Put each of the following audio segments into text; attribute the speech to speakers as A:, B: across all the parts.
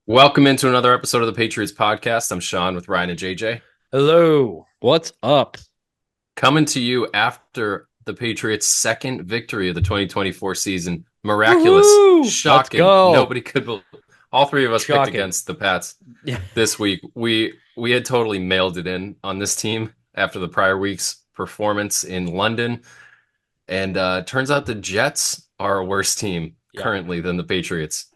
A: Welcome into another episode of the Patriots podcast. I'm Sean with Ryan and JJ.
B: Hello, what's up?
A: Coming to you after the Patriots' second victory of the 2024 season. Miraculous,
B: Woo-hoo!
A: shocking.
B: Let's go.
A: Nobody could believe. All three of us picked
B: Shocking.
A: against the Pats
B: Yeah.
A: this week. We had totally mailed it in on this team after the prior week's performance in London. And turns out the Jets are a worse team currently than the Patriots.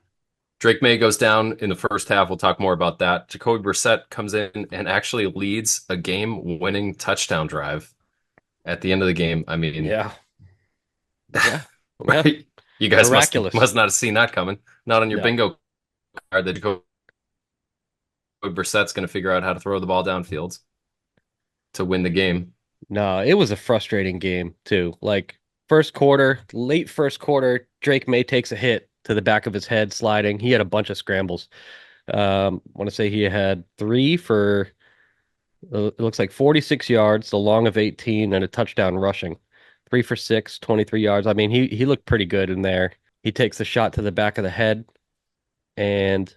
A: Drake Maye goes down in the first half. We'll talk more about that. Jacoby Brissett comes in and actually leads a game-winning touchdown drive at the end of the game. I mean,
B: Yeah.
A: right? You guys
B: Miraculous.
A: must not have seen that coming. Not on your
B: No.
A: bingo card that Jacoby Brissett's going to figure out how to throw the ball downfield to win the game.
B: No, it was a frustrating game too. Like first quarter, late first quarter, Drake Maye takes a hit to the back of his head sliding. He had a bunch of scrambles. I want to say he had three for it looks like 46 yards, the long of 18, and a touchdown rushing. 3 for 6, 23 yards. I mean, he looked pretty good in there. He takes the shot to the back of the head and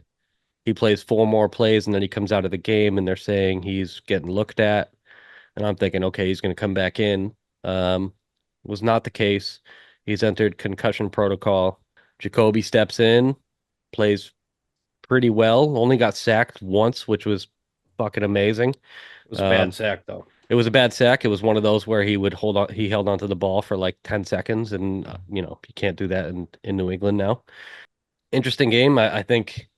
B: he plays 4 more plays, and then he comes out of the game and they're saying he's getting looked at. And I'm thinking, okay, he's going to come back in. Was not the case. He's entered concussion protocol. Jacoby steps in, plays pretty well. Only got sacked once, which was fucking amazing.
C: It was a bad sack, though.
B: It was a bad sack. It was one of those where he would hold on. He held onto the ball for like 10 seconds, and you can't do that in New England now. Interesting game. I think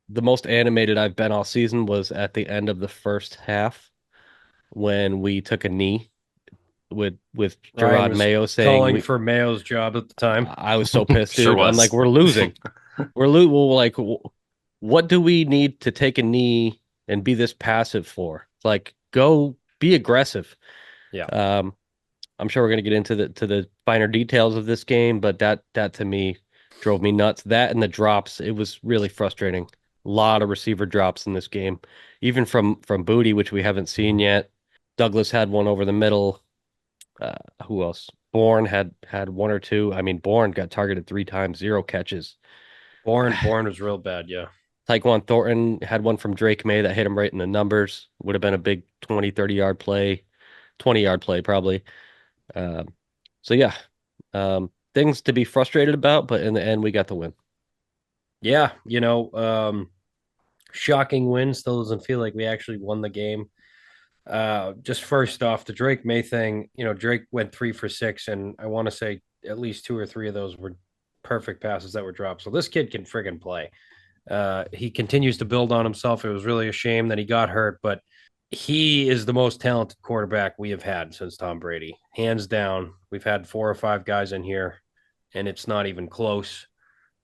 B: the most animated I've been all season was at the end of the first half when we took a knee with
C: Ryan
B: Gerard
C: was
B: Mayo saying
C: calling for Mayo's job at the time.
B: I was so pissed, dude.
A: Sure
B: I'm
A: was.
B: like, we're losing. Well, like, what do we need to take a knee and be this passive for? Like, go be aggressive.
C: Yeah.
B: I'm sure we're gonna get into the finer details of this game, but that to me drove me nuts. That and the drops, it was really frustrating. A lot of receiver drops in this game, even from Booty, which we haven't seen yet. Douglas had one over the middle. Who else? Bourne had one or two. I mean, Bourne got targeted 3 times, 0 catches.
C: Bourne was real bad, yeah.
B: Tyquan Thornton had one from Drake Maye that hit him right in the numbers. Would have been a big 20, 30-yard play, 20-yard play probably. So, yeah, things to be frustrated about, but in the end, we got the win.
C: Yeah, shocking win. Still doesn't feel like we actually won the game. Just first off, the Drake Maye thing, Drake went 3 for 6, and I want to say at least 2 or 3 of those were perfect passes that were dropped. So this kid can friggin' play. He continues to build on himself. It was really a shame that he got hurt, but he is the most talented quarterback we have had since Tom Brady. Hands down. We've had 4 or 5 guys in here, and it's not even close.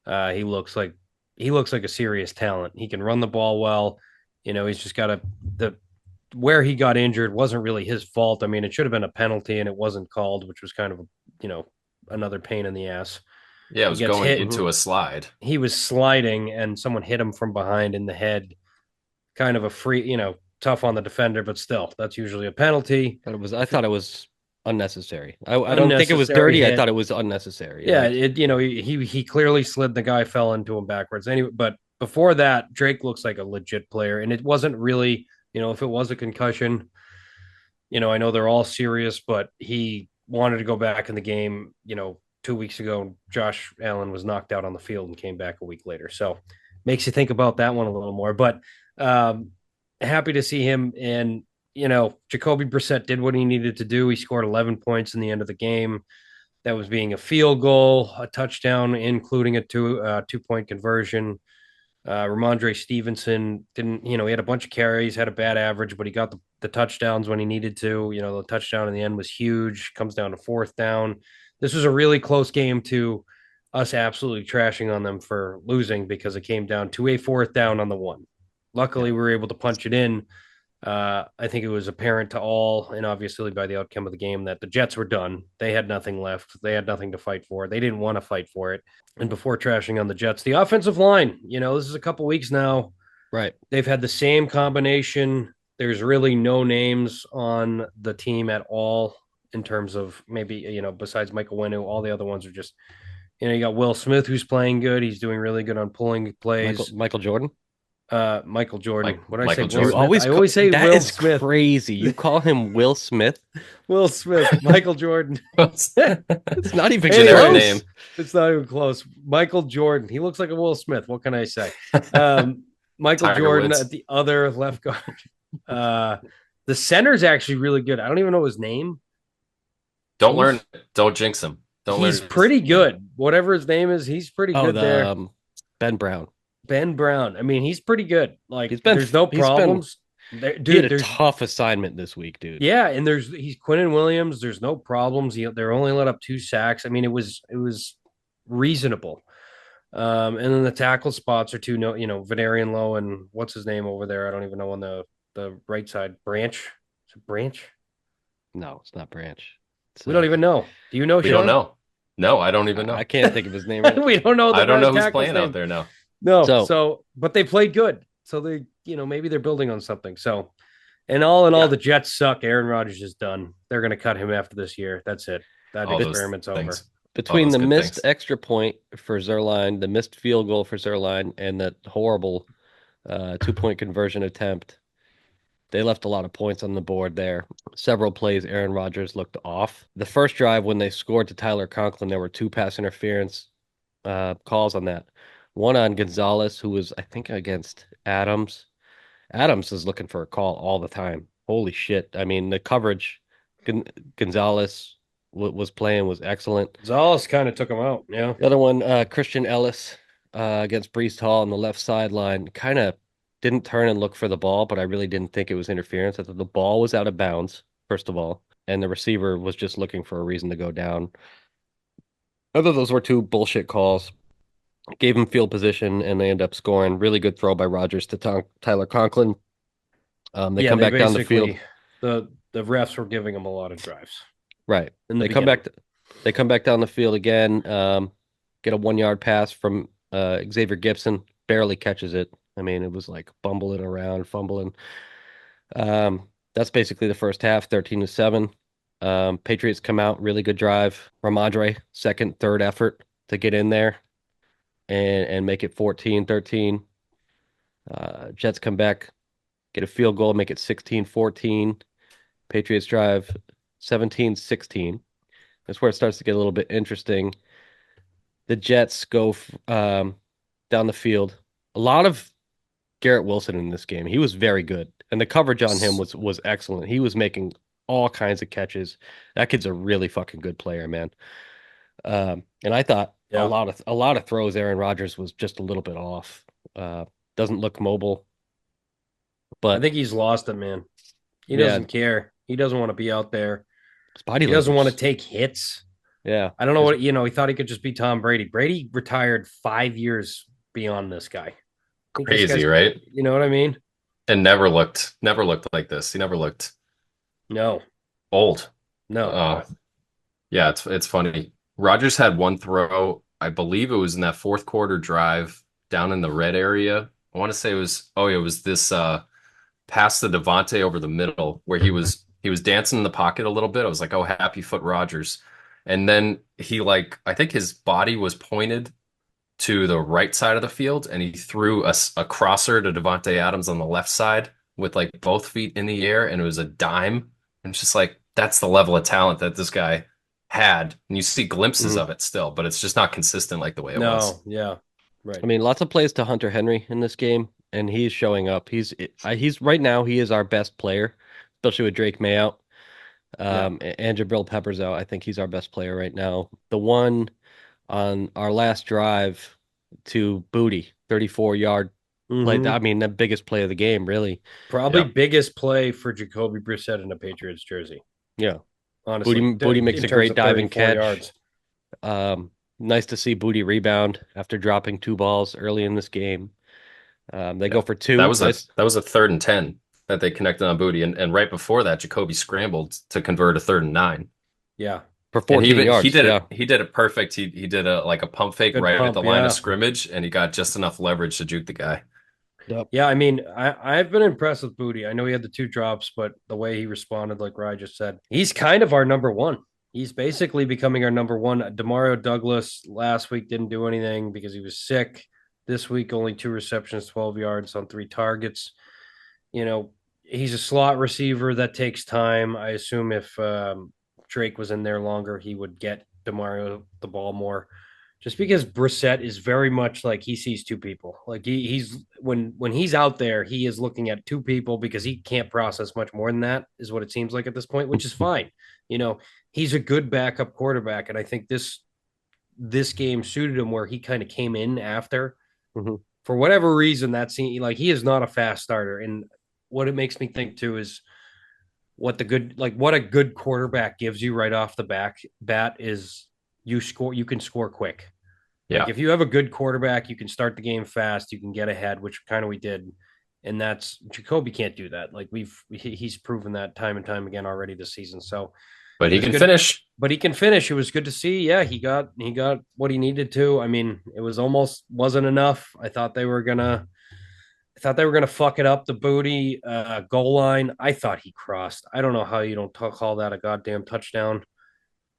C: He looks like a serious talent. He can run the ball well. He's just got where he got injured wasn't really his fault. I mean, it should have been a penalty and it wasn't called, which was kind of, another pain in the ass.
A: Yeah, it was going into a slide.
C: He was sliding and someone hit him from behind in the head. Kind of a free, tough on the defender, but still, that's usually a penalty.
B: But I thought it was unnecessary. I don't think it was dirty.
C: Hit.
B: I thought it was unnecessary.
C: Yeah, he clearly slid. The guy fell into him backwards. Anyway, but before that, Drake looks like a legit player, and it wasn't really, if it was a concussion, I know they're all serious, but he wanted to go back in the game. 2 weeks ago, Josh Allen was knocked out on the field and came back a week later. So makes you think about that one a little more. But happy to see him. And, Jacoby Brissett did what he needed to do. He scored 11 points in the end of the game. That was being a field goal, a touchdown, including a 2-point conversion. Ramondre Stevenson didn't, he had a bunch of carries, had a bad average, but he got the touchdowns when he needed to. The touchdown in the end was huge, comes down to fourth down. This was a really close game to us absolutely trashing on them for losing because it came down to a fourth down on the one. Luckily, we were able to punch it in. I think it was apparent to all, and obviously by the outcome of the game, that the Jets were done. They had nothing left. They had nothing to fight for. They didn't want to fight for it. And before trashing on the Jets, the offensive line, this is a couple weeks now.
B: Right.
C: They've had the same combination. There's really no names on the team at all in terms of maybe, besides Michael Winu, all the other ones are just, you got Will Smith, who's playing good. He's doing really good on pulling plays.
B: Michael Jordan?
C: Michael Jordan. What did I
A: Michael
C: say? Will
A: Jordan.
C: Smith? I always say
B: that
C: Will
B: is
C: Smith.
B: Crazy. You call him Will Smith?
C: Will Smith. Michael Jordan.
B: It's not even
A: Generic
B: close.
A: name.
C: It's not even close. Michael Jordan. He looks like a Will Smith. What can I say? Michael
A: Tiger
C: Jordan
A: Woods.
C: at the other left guard. The center's actually really good. I don't even know his name.
A: Don't learn. Don't jinx him.
C: He's pretty good. Whatever his name is, he's pretty good there.
B: Ben Brown.
C: Ben Brown. I mean, he's pretty good. Like, there's no
B: he's
C: problems.
B: Dude, he had a tough assignment this week, dude.
C: Yeah, and he's Quinnen Williams. There's no problems. They're only let up 2 sacks. I mean, it was reasonable. And then the tackle spots are two. Venarian Lowe and what's his name over there? I don't even know on the right side. Branch. Is it Branch?
B: No, it's not Branch.
C: We don't even know. Do you know?
A: We
C: Sean?
A: don't know. No, I don't even know.
B: I can't think of his name.
C: We don't know.
A: I don't know who's playing out there now.
C: No. So, but they played good. So they, maybe they're building on something. So, and all in all, the Jets suck. Aaron Rodgers is done. They're going to cut him after this year. That's it. That experiment's over.
B: Between the missed extra point for Zerline, the missed field goal for Zerline, and that horrible 2-point conversion attempt, they left a lot of points on the board there. Several plays, Aaron Rodgers looked off. The first drive, when they scored to Tyler Conklin, there were 2 pass interference calls on that. One on Gonzalez, who was, I think, against Adams. Adams is looking for a call all the time. Holy shit. I mean, the coverage Gonzalez was playing was excellent.
C: Gonzalez kind of took him out, yeah.
B: The other one, Christian Ellis against Breece Hall on the left sideline, kind of didn't turn and look for the ball, but I really didn't think it was interference. I thought the ball was out of bounds, first of all, and the receiver was just looking for a reason to go down. I thought those were 2 bullshit calls. Gave him field position, and they end up scoring. Really good throw by Rodgers to Tyler Conklin. They come back down the field.
C: The refs were giving them a lot of drives.
B: Right. And they come back down the field again. Get a 1-yard pass from Xavier Gibson. Barely catches it. I mean, it was like bumbling around, fumbling. That's basically the first half, 13-7. Patriots come out, really good drive. Ramondre, second, third effort to get in there and make it 14-13. Jets come back, get a field goal, make it 16-14. Patriots drive 17-16. That's where it starts to get a little bit interesting. The Jets go down the field. A lot of Garrett Wilson in this game. He was very good, and the coverage on him was excellent. He was making all kinds of catches. That kid's a really fucking good player, man. And I thought a lot of throws, Aaron Rodgers was just a little bit off. Doesn't look mobile, but
C: I think he's lost it, man. He doesn't care. He doesn't want to be out there. He doesn't want to take hits.
B: Yeah.
C: I don't know what, he thought he could just be Tom Brady. Brady retired 5 years beyond this guy.
A: Crazy, right?
C: You know what I mean?
A: And never looked like this. He never looked old.
C: No.
A: Yeah, it's funny. Rodgers had one throw, I believe it was in that fourth quarter drive down in the red area. I want to say it was this pass to Devontae over the middle where he was dancing in the pocket a little bit. I was like, oh, happy foot Rodgers. And then I think his body was pointed to the right side of the field, and he threw a crosser to Devontae Adams on the left side with like both feet in the air, and it was a dime. And it's just like, that's the level of talent that this guy had. And you see glimpses of it still, but it's just not consistent like the way it was.
C: Yeah. Right.
B: I mean, lots of plays to Hunter Henry in this game. and he's showing up. He's right now he is our best player, especially with Drake May out.
C: Yeah.
B: And Jabril Peppers out. I think he's our best player right now. The one on our last drive to Booty, 34-yard play.
C: Mm-hmm.
B: I mean, the biggest play of the game, really.
C: Probably
A: Yeah.
C: biggest play for Jacoby Brissett in a Patriots jersey.
B: Yeah.
C: Honestly,
B: Booty makes
C: in
B: a
C: terms
B: great
C: of
B: diving
C: 34
B: catch.
C: yards.
B: Nice to see Booty rebound after dropping two balls early in this game. They go
A: Yeah.
B: for
A: That
B: two.
A: was a
B: Nice
A: that was a 3rd and 10 that they connected on Booty. And right before that, Jacoby scrambled to convert a 3rd and 9.
C: Yeah.
B: for
A: And
B: 14
A: he
B: yards.
A: did
B: Yeah.
A: it perfect. He did a like a pump fake
C: Good
A: right at the
C: pump.
A: line of
C: Yeah.
A: scrimmage, and he got just enough leverage to juke the guy.
B: Yep.
C: Yeah. I mean, I've been impressed with Booty. I know he had the 2 drops, but the way he responded, like Rye just said, he's kind of our number one. He's basically becoming our number one. Demario Douglas last week didn't do anything because he was sick. This week, only 2 receptions, 12 yards on 3 targets. He's a slot receiver that takes time. I assume if Drake was in there longer, he would get Demario the ball more. Just because Brissett is very much like he sees 2 people. Like he's when he's out there, he is looking at 2 people because he can't process much more than that, is what it seems like at this point, which is fine. You know, he's a good backup quarterback, and I think this game suited him where he kind of came in after.
B: Mhm.
C: For whatever reason, that scene, like he is not a fast starter, and what it makes me think too is what a good quarterback gives you right off the bat is you can score quick. Like
A: Yeah.
C: if you have a good quarterback, you can start the game fast, you can get ahead, which kind of we did. And that's Jacoby can't do that. Like he's proven that time and time again already this season. So
A: But
C: it
A: he
C: was
A: can
C: good,
A: finish.
C: but he can finish. It was good to see. Yeah, he got what he needed to. I mean, it was almost wasn't enough. I thought they were gonna fuck it up the Booty goal line. I thought he crossed. I don't know how you don't call that a goddamn touchdown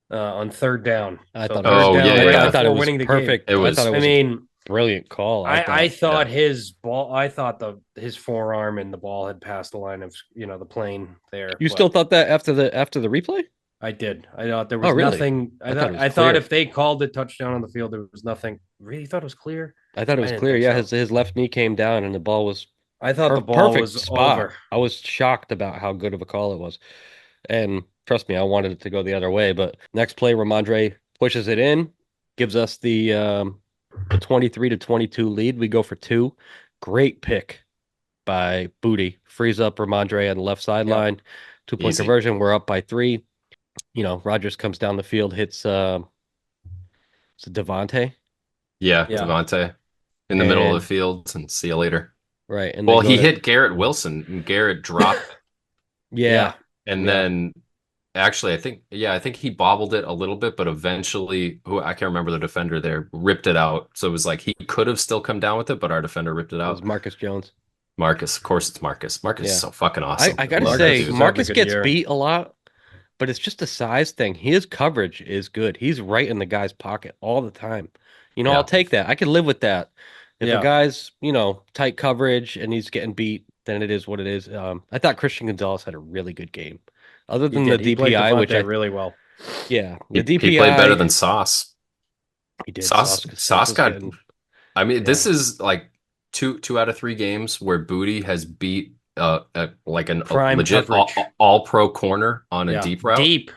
C: on 3rd down.
B: I
C: So
B: thought it was
C: third
A: Oh,
C: down
A: yeah,
C: right
B: I
A: yeah.
B: thought it
C: before
B: was
C: winning the game.
B: perfect.
A: It
B: I thought
A: was
B: it
C: I
B: was a
C: mean,
B: brilliant call.
C: I thought
A: yeah.
C: his ball. I thought his forearm and the ball had passed the line of the plane there,
B: You still
C: but
B: thought that after the replay?
C: I did. I thought there
B: Oh,
C: was
B: really?
C: nothing.
B: I thought it was
C: I thought
B: clear.
C: if they called it touchdown on the field, there was nothing. Really thought it was clear.
B: I thought it
C: I
B: was
C: didn't
B: clear.
C: think
B: Yeah,
C: so.
B: his left knee came down and the ball was
C: I thought the ball
B: perfect
C: was
B: spot.
C: over.
B: I was shocked about how good of a call it was. And trust me, I wanted it to go the other way. But next play, Ramondre pushes it in, gives us the 23-22 lead. We go for two. Great pick by Booty. Frees up Ramondre on the left
C: Yep.
B: sideline. 2-point
A: Easy.
B: conversion. We're up by 3. Rodgers comes down the field, hits it's Devontae.
A: Yeah,
C: Yeah.
A: Devontae in the middle of the
B: And
A: field, and see you later.
B: right. And they
A: Well,
B: go
A: he
B: to
A: hit Garrett Wilson, and Garrett dropped,
B: yeah.
C: Yeah.
A: and
C: Yeah.
A: then actually, I think he bobbled it a little bit, but eventually, who I can't remember the defender there, ripped it out. So it was like he could have still come down with it, but our defender ripped it
B: It was
A: out.
B: Marcus Jones.
A: Marcus, of course, it's Marcus. Marcus is
B: Yeah.
A: so fucking
B: I,
A: awesome.
B: I
A: I
B: gotta
A: love that
B: say,
C: Marcus
A: dude.
C: is having a
B: Marcus
C: good
B: gets
C: year.
B: beat a lot, but it's just a size thing. His coverage is good. He's right in the guy's pocket all the time. I'll
A: Yeah,
B: take that. I can live with that. If a
C: Yeah.
B: guy's, tight coverage and he's getting beat, then it is what it is. I thought Christian Gonzalez had a really good game. Other
C: He
B: than the
C: did. He played
B: DPI, which
C: Devontae really well.
B: yeah, the
A: he played better
B: DPI,
A: than Sauce.
B: he did. Sauce
A: Sauce
B: was
A: got.
B: getting,
A: I mean,
B: yeah,
A: this is like two out of 3 games where Booty has beat like a
C: Prime
A: legit
C: coverage.
A: all pro corner on a
C: Yeah.
A: deep route.
C: Deep.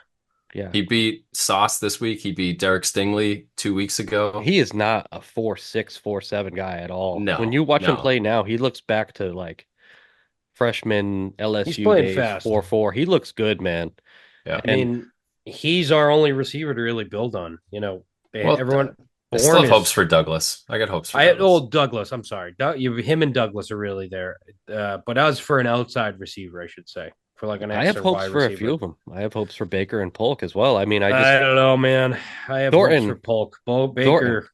B: yeah.
A: He beat Sauce this week. He beat Derek Stingley 2 weeks ago.
B: He is not a 4'6", 4'7" guy at all. When
A: No,
B: you watch him
A: no.
B: play now, he looks back to like freshman
C: He's
B: LSU
C: playing
B: days,
C: fast.
B: 4'4". He looks good, man.
A: Yeah.
C: I
B: And
C: mean, he's our only receiver to really build on.
A: Well,
C: Everyone
A: I still
C: born
A: have hopes
C: is
A: for Douglas. I got hopes for Douglas.
C: Douglas. I'm sorry, him and Douglas are really there. But as for an outside receiver, I should say, for like an
B: I
C: X
B: have
C: or
B: hopes
C: Y
B: for a few
C: receiver.
B: of them. I have hopes for Baker and Polk as well. I mean,
C: I don't know, man. I have hopes for
B: Thornton,
C: Polk. Bo
B: Thornton,
C: Baker.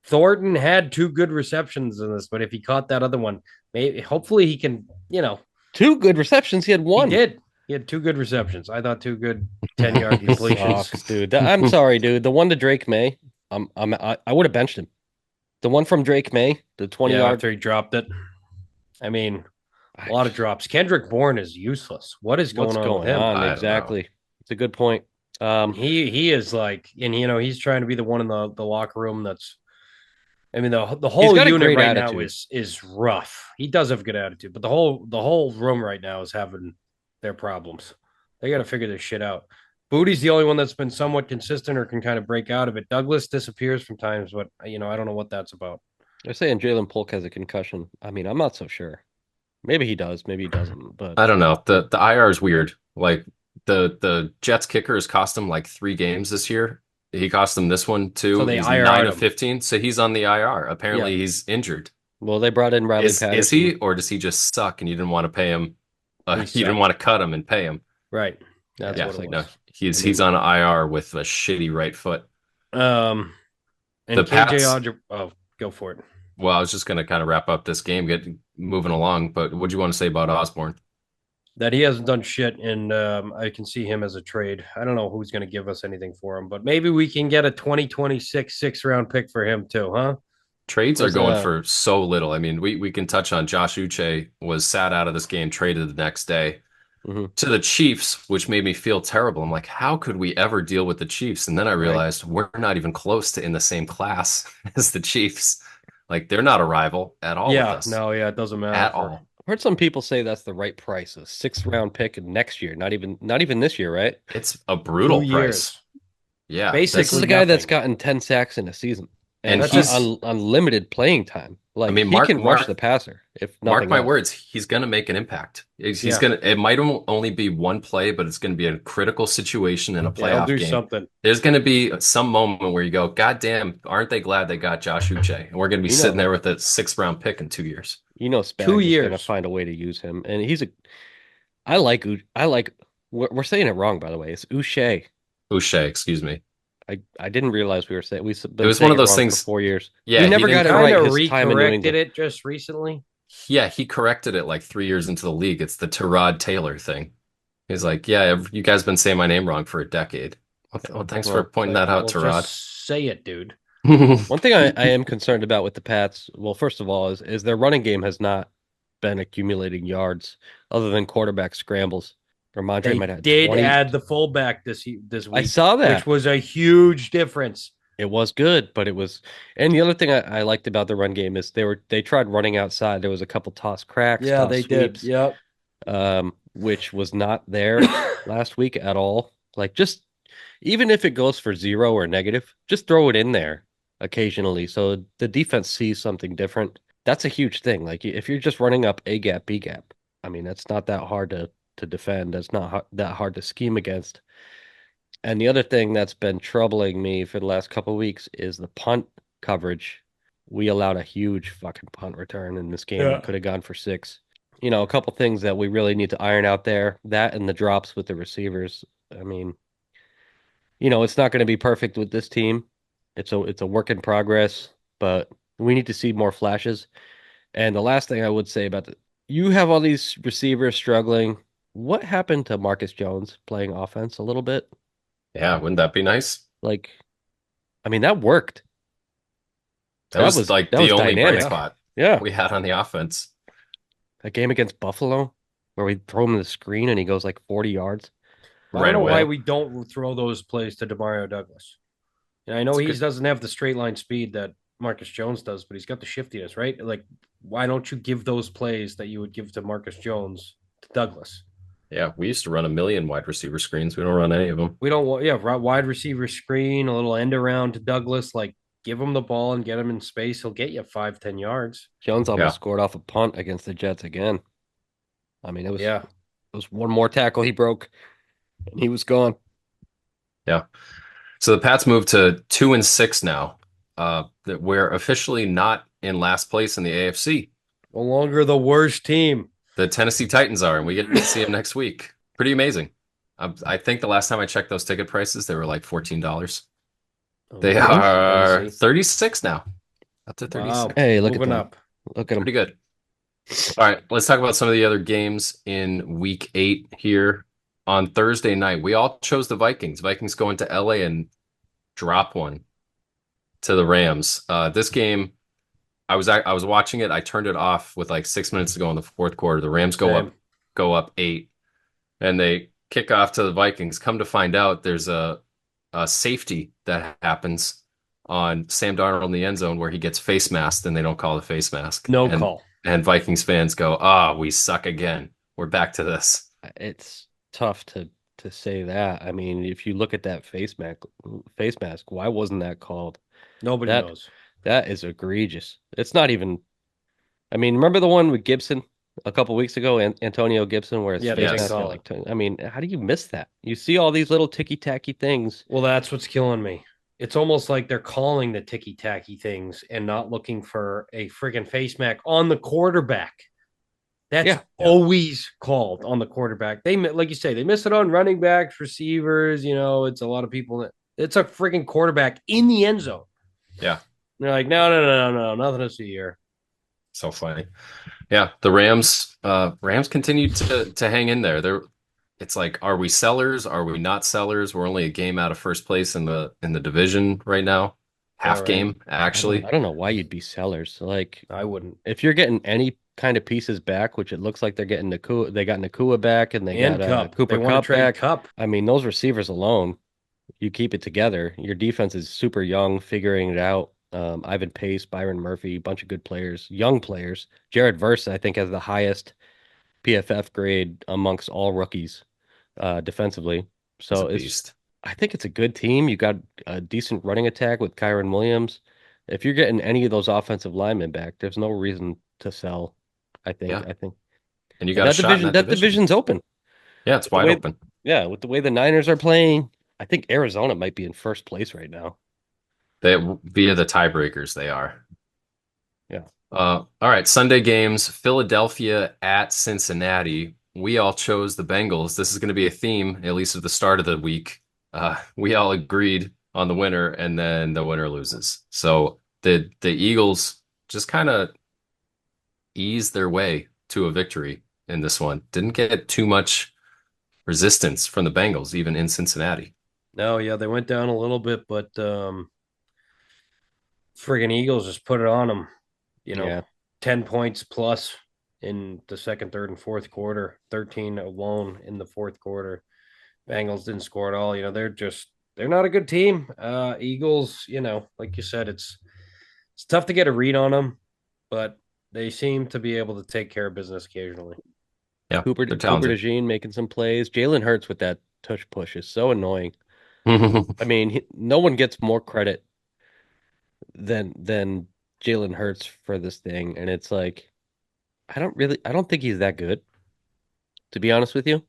C: Thornton had 2 good receptions in this, but if he caught that other one, maybe hopefully he can.
B: 2 good receptions. He had
C: He
B: 1.
C: did. He had 2 good receptions. I thought 2 good 10-yard
B: He
C: completions.
B: sucks, dude. I'm sorry, dude. The one to Drake May, I would have benched him. The one from Drake May, the 20
C: Yeah,
B: yard.
C: after he dropped it. I mean, a lot of drops. Kendrick Bourne is useless. What is
B: What's
C: going on with
B: going
C: him?
B: on?
A: I don't know.
B: Exactly. It's a good point.
C: He is like, and he's trying to be the one in the locker room that's. I mean, the
B: He's
C: whole
B: got a
C: unit
B: great
C: right now
B: attitude.
C: is rough. He does have good attitude, but the whole room right now is having their problems. They got to figure this shit out. Booty's the only one that's been somewhat consistent or can kind of break out of it. Douglas disappears from times, but I don't know what that's about.
B: They're saying Jalen Polk has a concussion. I mean, I'm not so sure. Maybe he does, maybe he doesn't. But
A: I don't know. The IR is weird. Like the Jets kicker has cost him like 3 games this year. He cost him this one
C: So
A: too.
C: they
A: He's 9
C: IR'd
A: of
C: him.
A: 15, so he's on the IR.
C: Yeah,
A: Apparently he's injured.
B: well, they brought in Riley
A: Is
B: Patterson.
A: he, or does he just suck and you didn't want to pay him?
C: he
A: You didn't
C: sucked.
A: want to cut him and pay him.
C: Right. That's
B: Yeah,
A: Yeah,
C: what
B: it's
C: it
B: like
A: no,
C: was.
B: I
A: he's
B: mean,
A: on IR with a shitty right foot.
C: Um,
A: The
C: and KJ
A: Pats.
C: Odger. Oh, go for it.
A: Well, I was just gonna kind of wrap up this game, get moving along. But what do you want to say about Osborne?
C: That he hasn't done shit, and I can see him as a trade. I don't know who's going to give us anything for him, but maybe we can get a 2026 six-round pick for him too, huh?
A: Trades are
B: where's
A: going for so little. I mean, we can touch on Josh Uche was sat out of this game, traded the next day
B: mhm,
A: to the Chiefs, which made me feel terrible. I'm like, how could we ever deal with the Chiefs? And then I
C: Right?
A: realized we're not even close to in the same class as the Chiefs. Like they're not a rival at all with
C: Yeah.
A: us
C: No. Yeah. It doesn't matter
A: at
C: for.
A: all.
B: I've heard some people say that's the right price, a sixth-round pick next year, not even this year, right?
A: It's a
C: Two
A: brutal price.
C: years.
A: Yeah,
B: This is
C: Basically
B: a guy that's
C: nothing.
B: gotten 10 sacks in a season
A: and
B: and
C: That's a
A: he's
B: on limited playing time.
A: I
B: Like
A: mean,
B: he can rush the passer, if
A: Mark
B: nothing
A: my
B: else.
A: words, he's going to make an impact. He's
C: yeah.
A: going to, it might only be one play, but it's going to be a critical situation in a
C: Yeah. He'll
A: playoff
C: do
A: game.
C: something.
A: There's going to be some moment where you go, God damn, aren't they glad they got Josh Uche? And we're going to be
B: You
A: sitting
B: know,
A: there with a 6th round pick in 2 years.
C: Two
B: Spags is going to
C: years.
B: find a way to use him, and I like. We're saying it wrong, by the way. It's Uche.
A: Uche, excuse me.
B: I didn't realize we've
A: It
B: been
A: was one
B: saying
A: of
B: it
A: those
B: wrong for
A: things.
B: 4 years.
A: Yeah,
B: We
A: he
B: never
C: He
B: got
A: didn't
B: it
C: kind
B: right
C: of
B: his time in New
C: recorrected
B: England.
C: it just recently.
A: Yeah, he corrected it like 3 years into the league. It's the Tyrod Taylor thing. He's like, yeah, you guys been saying my name wrong for a decade. Well, thanks for
B: Well,
A: pointing that out,
C: Well,
A: Tyrod.
C: just say it, dude.
B: one thing I am concerned about with the Pats, well, first of all, is their running game has not been accumulating yards other than quarterback scrambles. Ramondre
C: They
B: might have
C: did
B: 20.
C: add the fullback this
B: I
C: week,
B: saw
C: which
B: that.
C: was a huge difference.
B: It was good, but it was. And the other thing I liked about the run game is they tried running outside. There was a couple toss cracks,
C: Yeah,
B: toss
C: they did.
B: sweeps,
C: Yep.
B: which was not there last week at all. Like just even if it goes for zero or negative, just throw it in there occasionally so the defense sees something different. That's a huge thing. Like if you're just running up A gap, B gap, I mean that's not that hard to defend. That's not that hard to scheme against. And the other thing that's been troubling me for the last couple of weeks is the punt coverage. We allowed a huge fucking punt return in this game. It
C: Yeah.
B: could have gone for six. A couple things that we really need to iron out there. That and the drops with the receivers. I mean, it's not going to be perfect with this team. It's a work in progress, but we need to see more flashes. And the last thing I would say about you have all these receivers struggling. What happened to Marcus Jones playing offense a little bit?
A: Yeah, wouldn't that be nice?
B: Like, I mean, that worked.
A: That was like
B: That
A: the
B: was
A: only bright
B: dynamic.
A: spot
B: Yeah.
A: we had on the offense
B: That game against Buffalo where we throw him the screen and he goes like 40 yards.
C: I don't
A: right
C: know why
A: away.
C: we don't throw those plays to Demario Douglas. And I know
A: It's
C: he
A: good.
C: doesn't have the straight line speed that Marcus Jones does, but he's got the shiftiness, right? Like, why don't you give those plays that you would give to Marcus Jones to Douglas?
A: Yeah, we used to run a million wide receiver screens. We don't run any of them.
C: We don't want, yeah, wide receiver screen, a little end around to Douglas. Like, give him the ball and get him in space. He'll get you 5-10 yards.
B: Jones
A: Yeah.
B: almost scored off a punt against the Jets again. I mean, it
C: Yeah.
B: was one more tackle he broke and he was gone.
A: Yeah. So the Pats moved to 2-6 now. That we're officially not in last place in the AFC.
C: No longer the worst team.
A: The Tennessee Titans are, and we get to see them next week. Pretty amazing. I think the last time I checked those ticket prices, they were like $14. They are
C: Tennessee.
A: 36 now. Up to 36.
C: Wow.
B: Hey, look
C: Moving
B: at
C: up.
B: Look at him.
A: Pretty good. All right, let's talk about some of the other games in week 8 here on Thursday night. We all chose the Vikings. Vikings go into LA and drop one to the Rams. This game, I was watching it. I turned it off with like 6 minutes to go in the fourth quarter. The Rams
C: Same.
A: go up 8, and they kick off to the Vikings. Come to find out, there's a safety that happens on Sam Darnold in the end zone where he gets face masked and they don't call the face mask.
C: No
A: And
C: call.
A: Vikings fans go, we suck again. We're back to this.
B: It's tough to say that. I mean, if you look at that face mask, why wasn't that called?
C: Nobody
B: That
C: knows.
B: that is egregious. It's not even. I mean, remember the one with Gibson a couple weeks ago, Antonio Gibson, where his
C: Yeah, they
B: face
C: didn't
A: Yes.
B: mask got
C: call
B: like.
C: it.
B: I mean, how do you miss that? You see all these little ticky tacky things.
C: Well, that's what's killing me. It's almost like they're calling the ticky tacky things and not looking for a friggin' face mask on the quarterback. That's
B: Yeah,
C: always called on the quarterback. They, like you say, they miss it on running backs, receivers. It's a lot of people. It's a friggin' quarterback in the end zone.
A: Yeah.
C: And they're like, no, nothing to see here.
A: So funny. Yeah. The Rams continue to hang in there. It's like, are we sellers? Are we not sellers? We're only a game out of first place in the division right now.
C: Yeah,
A: Half
C: right.
A: game,
B: I don't.
A: actually.
B: I don't know why you'd be sellers. Like,
C: I wouldn't.
B: if you're getting any kind of pieces back, which it looks like they're getting Nakua, they got Nakua back and they
C: And
B: got
C: Cup. They
B: Cooper
C: want to
B: Kupp
C: trade
B: back.
C: Cup.
B: I mean, those receivers alone, you keep it together. Your defense is super young, figuring it out. Ivan Pace, Byron Murphy, bunch of good players, young players. Jared Verse, I think, has the highest PFF grade amongst all rookies defensively.
A: He's a
B: So
A: beast.
B: I think it's a good team. You got a decent running attack with Kyron Williams. If you're getting any of those offensive linemen back, there's no reason to sell. I think.
A: Yeah.
B: I think,
A: And you
B: and
A: got a shot in that
B: that
A: division.
B: division's open
A: Yeah, it's
B: with the
A: wide
B: way,
A: open.
B: yeah, with the way the Niners are playing. I think Arizona might be in first place right now.
A: They via the tiebreakers, they are.
B: Yeah.
A: All right, Sunday games, Philadelphia at Cincinnati. We all chose the Bengals. This is going to be a theme, at least at the start of the week. We all agreed on the winner, and then the winner loses. So the Eagles just kind of eased their way to a victory in this one. Didn't get too much resistance from the Bengals, even in Cincinnati.
C: No, yeah, they went down a little bit, but friggin' Eagles just put it on them. You know,
B: Yeah.
C: 10 points plus in the second, third, and fourth quarter, 13 alone in the fourth quarter. Bengals didn't score at all. They're not a good team. Eagles, like you said, it's tough to get a read on them, but they seem to be able to take care of business occasionally.
A: Yeah, they're
B: Cooper
A: talented.
B: DeJean making some plays. Jalen Hurts with that tush push is so annoying. I mean, no one gets more credit than Jalen Hurts for this thing, and it's like I don't think he's that good, to be honest with you.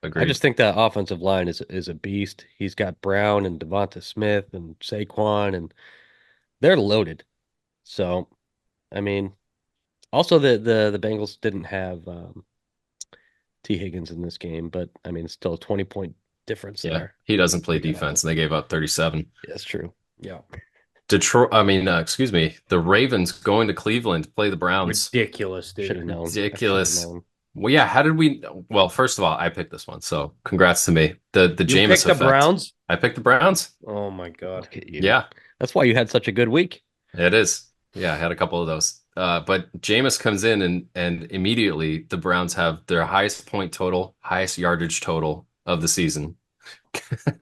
B: I
A: Agreed.
B: just think that offensive line is a beast. He's got Brown and Devonta Smith and Saquon, and they're loaded. So, I mean, also the Bengals didn't have T. Higgins in this game, but I mean, it's still a 20-point difference
A: Yeah,
B: there.
A: he doesn't play
B: You can have
A: defense,
B: it.
A: and they gave up 37.
B: Yeah, that's true.
C: Yeah.
A: Detroit, excuse me, the Ravens going to Cleveland to play the Browns.
C: Ridiculous,
B: Should have
C: dude.
B: known. I should have
A: Ridiculous.
B: known.
A: Well, yeah, how did we? Well, first of all, I picked this one, so congrats to me. The
C: You
A: Jameis
C: picked the
A: effect.
C: Browns?
A: I picked the Browns.
C: Oh my God.
B: Look at you.
A: Yeah,
B: That's why you had such a good week.
A: it is. Yeah, I had a couple of those. But Jameis comes in and immediately the Browns have their highest point total, highest yardage total of the season.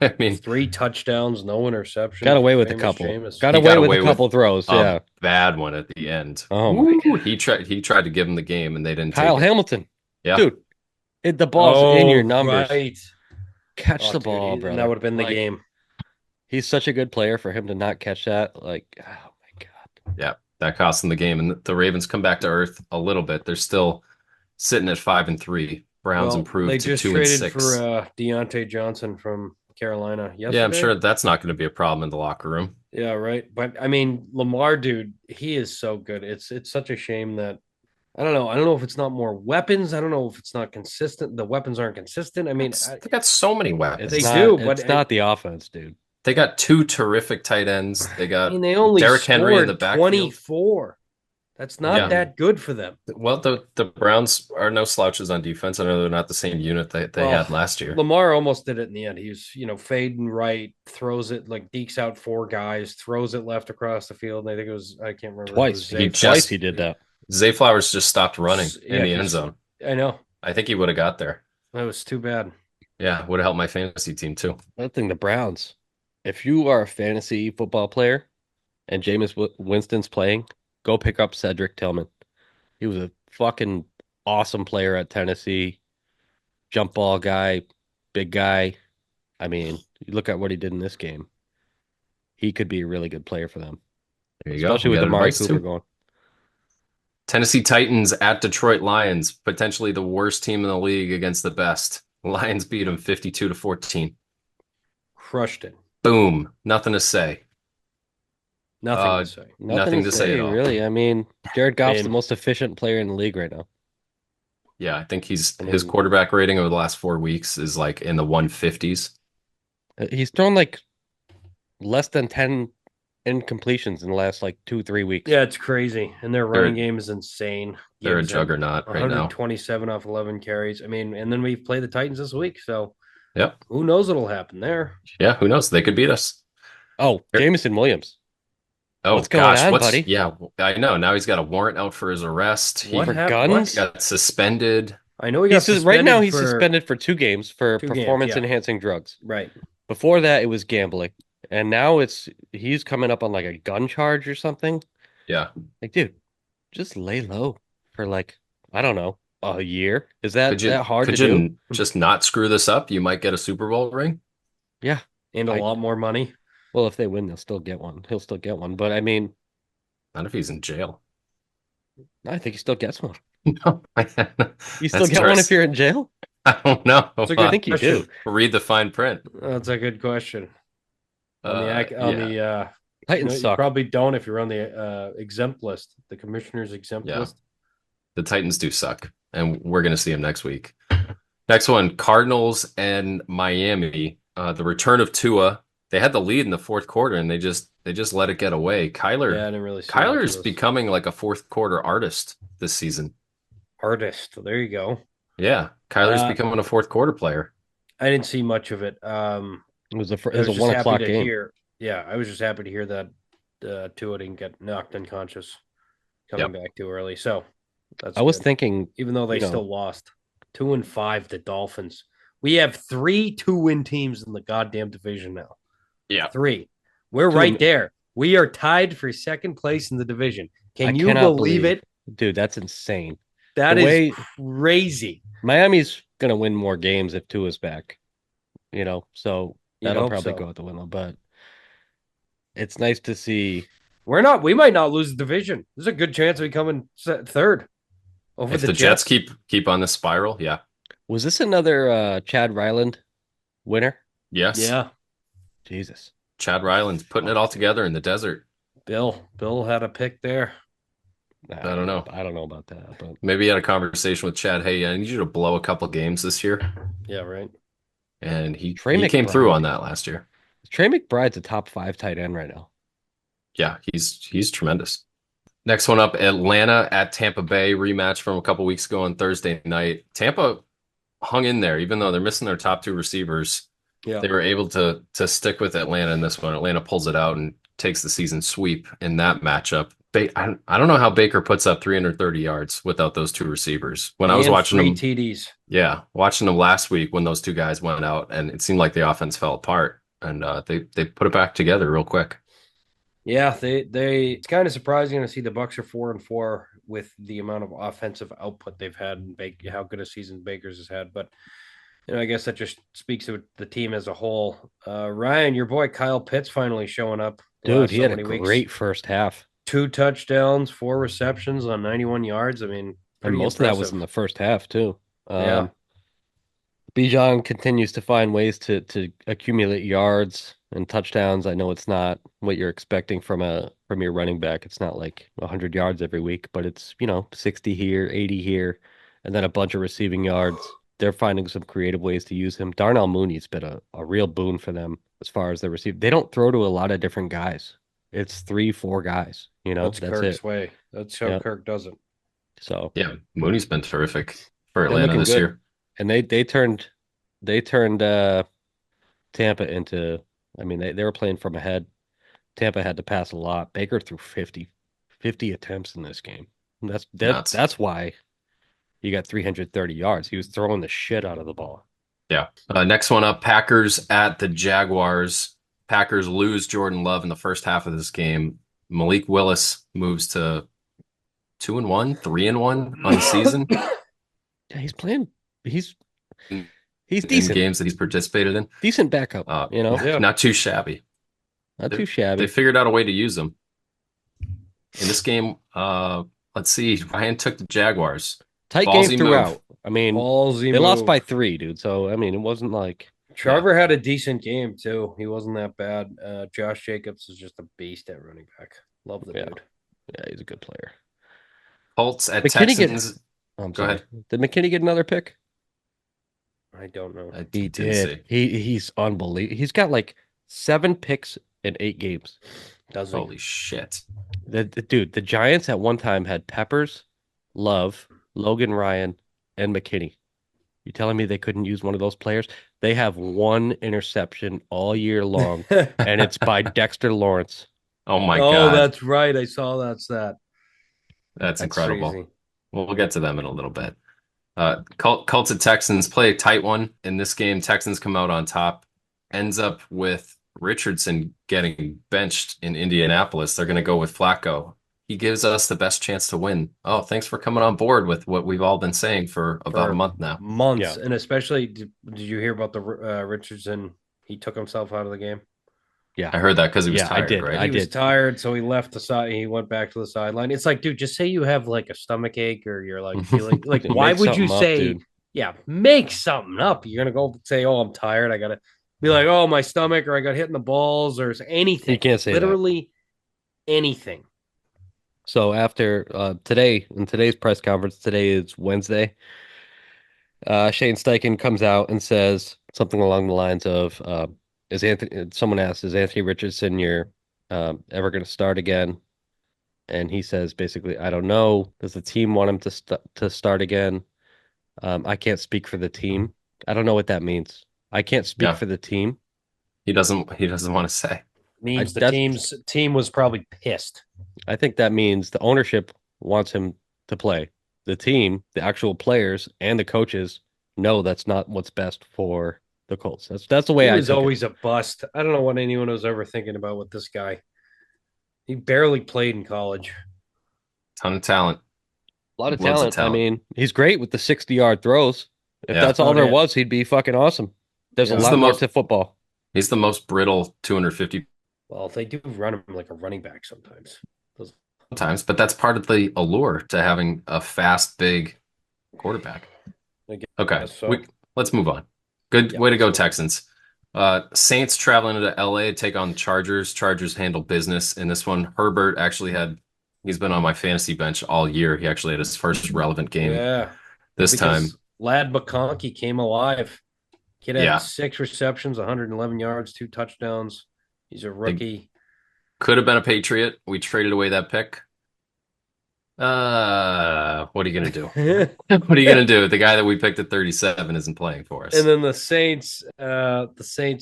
A: I mean,
C: 3 touchdowns, no interceptions.
B: Got away with a
C: Famous
B: couple.
C: Jameis.
B: Got
A: he got
B: away with a
A: away with
B: couple throws.
A: a
B: Yeah.
A: bad one at the end.
B: Oh my
A: Ooh,
B: God.
A: he tried to give him the game and they didn't take
B: Kyle
A: it.
B: Hamilton.
A: Yeah.
B: Dude, the ball's in your
C: Oh,
B: numbers.
C: right.
B: Catch
C: Oh,
B: the
C: dude,
B: ball,
C: and
B: brother.
C: that would have been the
B: Like,
C: game.
B: he's such a good player for him to not catch that. Like, oh my God.
A: Yeah, that cost them the game. And the Ravens come back to earth a little bit. They're still sitting at 5-3. Browns
C: Well, they
A: improved to
C: just
A: 2 and
C: traded for
A: 6.
C: Deontay Johnson from Carolina
A: Yeah, I'm
C: yesterday.
A: sure that's not going to be a problem in the locker room.
C: Yeah, right. But I mean, Lamar, dude, he is so good. It's such a shame that I don't know. I don't know if it's not more weapons. I don't know if it's not consistent. The weapons aren't consistent. I mean,
A: They got so many
B: It's
C: They
A: weapons.
B: not
C: do,
B: it's
C: but
B: not the offense, dude.
A: They got 2 terrific tight ends. They
C: I
A: got
C: mean, they only
A: Derrick Henry in the
C: scored
A: backfield.
C: 24. That's not
A: Yeah.
C: that good for them.
A: Well, the Browns are no slouches on defense. I know they're not the same unit that they
C: Well,
A: had last year.
C: Lamar almost did it in the end. He was, fading right, throws it like dekes out 4 guys, throws it left across the field. And I think it was, I can't remember. It was
B: Twice.
C: Zay
A: Twice
B: He did that.
A: Zay Flowers just stopped running in
C: Yeah,
A: the end zone.
C: I know.
A: I think he would have got there.
C: That was too bad.
A: Yeah, would have helped my fantasy team too.
B: That thing, the Browns. If you are a fantasy football player and Winston's playing, go pick up Cedric Tillman. He was a fucking awesome player at Tennessee. Jump ball guy, big guy. I mean, you look at what he did in this game. He could be a really good player for them,
A: There you go.
B: especially
A: We
B: with
A: got
B: Amari
A: advice
B: Cooper
A: too.
B: going.
A: Tennessee Titans at Detroit Lions, potentially the worst team in the league against the best. Lions beat them 52 to 14.
C: Crushed it.
A: Boom. Nothing to say.
C: Nothing to say.
B: Nothing
A: Nothing
B: to
A: to say at
B: say,
A: all.
B: really. I mean, Jared
C: I
B: Goff's the
C: mean,
B: most efficient player in the league right now.
A: Yeah, I think
B: I
A: his
B: mean,
A: quarterback rating over the last 4 weeks is like in the 150s.
B: he's thrown like less than 10 incompletions in the last like 2, 3 weeks.
C: yeah, it's crazy. And their running
A: They're
C: game is insane.
A: they're a
C: Gibbs had
A: juggernaut right now.
C: 127 off 11 carries. I mean, and then we play the Titans this week. So
A: Yep.
C: who knows what'll happen there?
A: Yeah, who knows? They could beat us.
B: Oh, Jameson Williams.
A: Oh
B: What's going
A: gosh,
B: on, buddy?
A: yeah, I know. Now he's got a warrant out for his arrest. He
C: What
B: For
C: happened?
B: guns?
A: got suspended.
C: I know he got
B: He's right now
C: suspended
B: he's
C: for
B: suspended for 2 games for
C: 2 games.
B: performance
C: Yeah,
B: enhancing drugs.
C: right.
B: Before that, it was gambling, and now he's coming up on like a gun charge or something.
A: Yeah.
B: Like, dude, just lay low for like I don't know a year. Is
A: Could
B: that
A: you
B: hard to
A: could
B: do?
A: you just not screw this up? You might get a Super Bowl ring.
B: Yeah.
C: And a
B: I
C: lot more money.
B: well, if they win, they'll still get one. He'll still get one. But I mean,
A: Not if he's in jail.
B: I think he still gets one.
A: No,
B: You still get one if you're in jail?
A: I don't know.
C: It's a
B: I
C: good
B: think you
C: question.
B: do.
A: Read the fine print.
C: That's a good question. On
A: Yeah.
C: the
B: Titans
C: you
B: suck.
C: probably don't if you're on the exempt list, the commissioner's exempt
A: Yeah.
C: list.
A: The Titans do suck, and we're going to see him next week. Next one, Cardinals and Miami. The return of Tua. They had the lead in the fourth quarter, and they just let it get away.
C: Yeah, I didn't really see much of
A: Kyler's
C: this.
A: becoming like a fourth quarter artist this season.
C: Artist. There you go.
A: Yeah, Kyler's
C: Uh,
A: becoming a fourth quarter player.
C: I didn't see much of it.
B: It was
C: I
B: a
C: was just
B: 1 o'clock
C: happy to
B: game.
C: hear. Yeah, I was just happy to hear that Tua didn't get knocked unconscious coming back too early. So that's
B: I was
C: good.
B: thinking,
C: Even though they
B: you know,
C: still lost 2-5, the Dolphins. We have 3 2-win teams in the goddamn division now.
A: Yeah.
C: 3. We're
B: Two-
C: right there. We are tied for second place in the division.
B: I
C: Can you
B: cannot
C: believe it?
B: dude, that's insane.
C: That
B: The
C: is
B: way-
C: crazy.
B: Miami's gonna win more games if Tua's back. So
C: You'd
B: that'll
C: hope
B: probably
C: so.
B: go out the window. But it's nice to see.
C: We might not lose the division. There's a good chance we come in third over
A: If the Jets keep on the spiral, yeah.
B: Was this another Chad Ryland winner?
A: Yes.
C: Yeah.
B: Jesus.
A: Chad Ryland's putting it all together in the desert.
C: Bill had a pick there.
A: I don't know.
B: I don't know about that, but
A: Maybe he had a conversation with Chad. Hey, I need you to blow a couple games this year.
C: Yeah, right.
A: And he
B: Trey
A: came through
B: McBride.
A: on that last year.
B: Trey McBride's a top 5 tight end right now.
A: Yeah, he's tremendous. Next one up, Atlanta at Tampa Bay, rematch from a couple weeks ago on Thursday night. Tampa hung in there, even though they're missing their top 2 receivers.
C: Yeah.
A: They were able to stick with Atlanta in this one. Atlanta pulls it out and takes the season sweep in that matchup. I don't know how Baker puts up 330 yards without those 2 receivers. When I was watching them,
C: TDs.
A: yeah, watching them last week when those 2 guys went out, and it seemed like the offense fell apart, and they put it back together real quick.
C: Yeah, they it's kind of surprising to see the Bucks are 4-4 with the amount of offensive output they've had and how good a season Baker's has had. But I guess that just speaks to the team as a whole. Ryan, your boy Kyle Pitts finally showing up.
B: Dude, he had a great first half.
C: 2 touchdowns, 4 receptions on 91 yards. I mean,
B: And most of that was in the first half too.
C: Yeah.
B: Bijan continues to find ways to accumulate yards and touchdowns. I know it's not what you're expecting from your running back. It's not like 100 yards every week, but it's 60 here, 80 here, and then a bunch of receiving yards. They're finding some creative ways to use him. Darnell Mooney's been a real boon for them as far as the receive. They don't throw to a lot of different guys. It's 3-4 guys. That's
C: Kirk's
B: it.
C: way. That's how Kirk does it.
B: So
A: yeah, Mooney's been terrific for
B: They're
A: Atlanta
B: looking
A: this
B: good.
A: year.
B: And they turned Tampa into. I mean, they were playing from ahead. Tampa had to pass a lot. Baker threw 50 attempts in this game. And
A: Nuts.
B: that's why he got 330 yards. He was throwing the shit out of the ball.
A: Yeah. Next one up, Packers at the Jaguars. Packers lose Jordan Love in the first half of this game. Malik Willis moves to 2-1, 3-1 on the season
B: Yeah, he's playing. He's
A: in,
B: he's
A: in
B: decent.
A: games that he's participated in.
B: Decent backup.
C: Yeah.
A: Not too shabby.
B: Not too
A: They
B: shabby.
A: figured out a way to use him. In this game, let's see. Ryan took the Jaguars.
B: Tight game
A: Ballsy move.
B: throughout. I mean,
C: Ballsy
B: they lost
C: move.
B: by 3, dude. So I mean, it wasn't like
C: Trevor had a decent game too. He wasn't that bad. Josh Jacobs is just a beast at running back. Love the dude.
B: Yeah, he's a good player.
A: Colts at
B: McKinney
A: Texans.
B: I'm
A: Go
B: sorry.
A: ahead.
B: Did McKinney get another pick?
C: I don't know.
A: I
B: He
A: didn't
B: did.
A: see.
B: He's unbelievable. He's got like 7 picks in 8 games.
C: Does he?
A: Holy shit.
B: Dude, the Giants at one time had Peppers, Love, Logan Ryan, and McKinney. You telling me they couldn't use one of those players? They have 1 interception all year long, and it's by Dexter Lawrence.
A: Oh my
C: Oh,
A: God.
C: that's right. I saw that stat.
A: That's incredible.
C: Crazy.
A: We'll get to them in a little bit. Colts at Texans play a tight one in this game. Texans come out on top. Ends up with Richardson getting benched in Indianapolis. They're going to go with Flacco. He gives us the best chance to win. Oh, thanks for coming on board with what we've all been saying for about a month now.
C: Months.
B: Yeah.
C: And especially, did you hear about the Richardson? He took himself out of the game.
B: Yeah.
A: I heard that because he was
B: Yeah,
A: tired,
B: I did.
A: right?
C: He was tired, so he left the side. He went back to the sideline. It's like, dude, just say you have like a stomach ache or you're like feeling like.
B: Dude,
C: why
B: make
C: would you
B: something up,
C: say?
B: dude.
C: Yeah, make something up. You're gonna go say, "Oh, I'm tired. I gotta be like, oh, my stomach, or I got hit in the balls, or anything."
B: You can't say that.
C: literally anything.
B: So after today, in today's press conference, today is Wednesday, Shane Steichen comes out and says something along the lines of, "Is Anthony?" Someone asked, "Is Anthony Richardson your ever going to start again?" And he says basically, "I don't know. Does the team want him to start again? I can't speak for the team. I don't know what that means. I can't speak for the team."
A: He doesn't want to say.
C: Means the team was probably pissed.
B: I think that means the ownership wants him to play. The team, the actual players, and the coaches know that's not what's best for the Colts. That's the way
C: He was always a bust. I don't know what anyone was ever thinking about with this guy. He barely played in college.
A: Ton of talent.
B: A lot of
A: Loads
B: talent. I mean, he's great with the 60-yard throws. If that's all there was, he'd be fucking awesome. There's a lot more to football.
A: He's the most brittle 250.
C: Well, they do run him like a running back sometimes.
A: Sometimes, but that's part of the allure to having a fast, big quarterback. Okay,
C: so.
A: let's move on. Good way to go, Texans. Saints traveling to LA, take on the Chargers. Chargers handle business in this one. Herbert actually he's been on my fantasy bench all year. He actually had his first relevant game this time.
C: Lad McConkey came alive. Kid had 6 receptions, 111 yards, 2 touchdowns. He's a rookie.
A: Could have been a Patriot. We traded away that pick. What are you going to do? What are you going to do? The guy that we picked at 37 isn't playing for us.
C: And then the Saints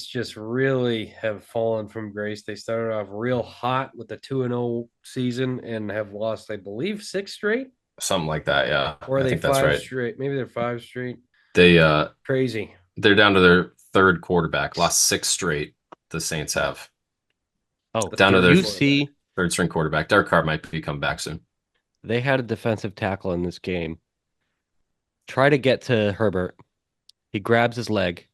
C: just really have fallen from grace. They started off real hot with the 2-0 season and have lost, I believe, 6 straight.
A: Something like that, yeah.
C: Or are they 5 straight? Maybe they're 5 straight. Crazy.
A: They're down to their 3rd quarterback. Lost 6 straight. The Saints have.
B: Oh,
A: down to their
B: UC
A: 3rd string quarterback. Derek Carr might be coming back soon.
B: They had a defensive tackle in this game. Try to get to Herbert. He grabs his leg.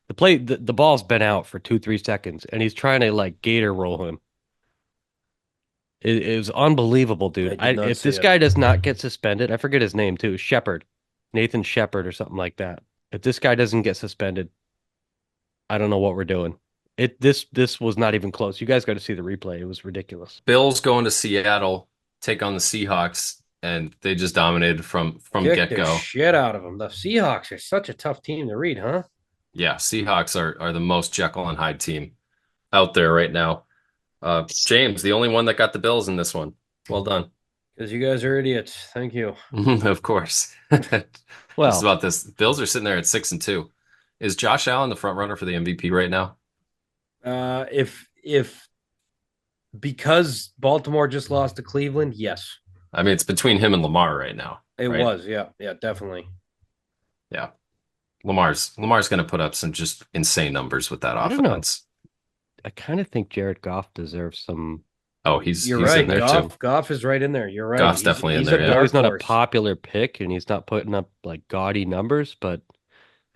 B: The ball's been out for 2-3 seconds, and he's trying to like gator roll him. It was unbelievable, dude. If this guy does not get suspended, I forget his name too, Nathan Shepard or something like that. If this guy doesn't get suspended, I don't know what we're doing. This was not even close. You guys got to see the replay. It was ridiculous.
A: Bills going to Seattle, take on the Seahawks, and they just dominated from get-go.
C: Shit out of them. The Seahawks are such a tough team to read, huh?
A: Yeah, Seahawks are the most Jekyll and Hyde team out there right now. James, the only one that got the Bills in this one. Well done.
C: Because you guys are idiots. Thank you.
A: Of course.
B: Well,
A: this is about this. Bills are sitting there at 6-2. Is Josh Allen the front runner for the MVP right now?
C: If because Baltimore just lost to Cleveland, yes.
A: I mean, it's between him and Lamar right now.
C: It was, yeah, definitely.
A: Yeah. Lamar's going to put up some just insane numbers with that offense.
B: I kind of think Jared Goff deserves some.
A: Oh, he's
C: You're
A: he's in
C: right.
A: there too.
C: Goff is right in there. You're right.
A: Goff's
C: He's
A: definitely in
C: he's
A: there.
C: a
B: I
A: Yeah.
B: know he's
C: dark
B: not a
C: horse.
B: popular pick and he's not putting up like gaudy numbers, but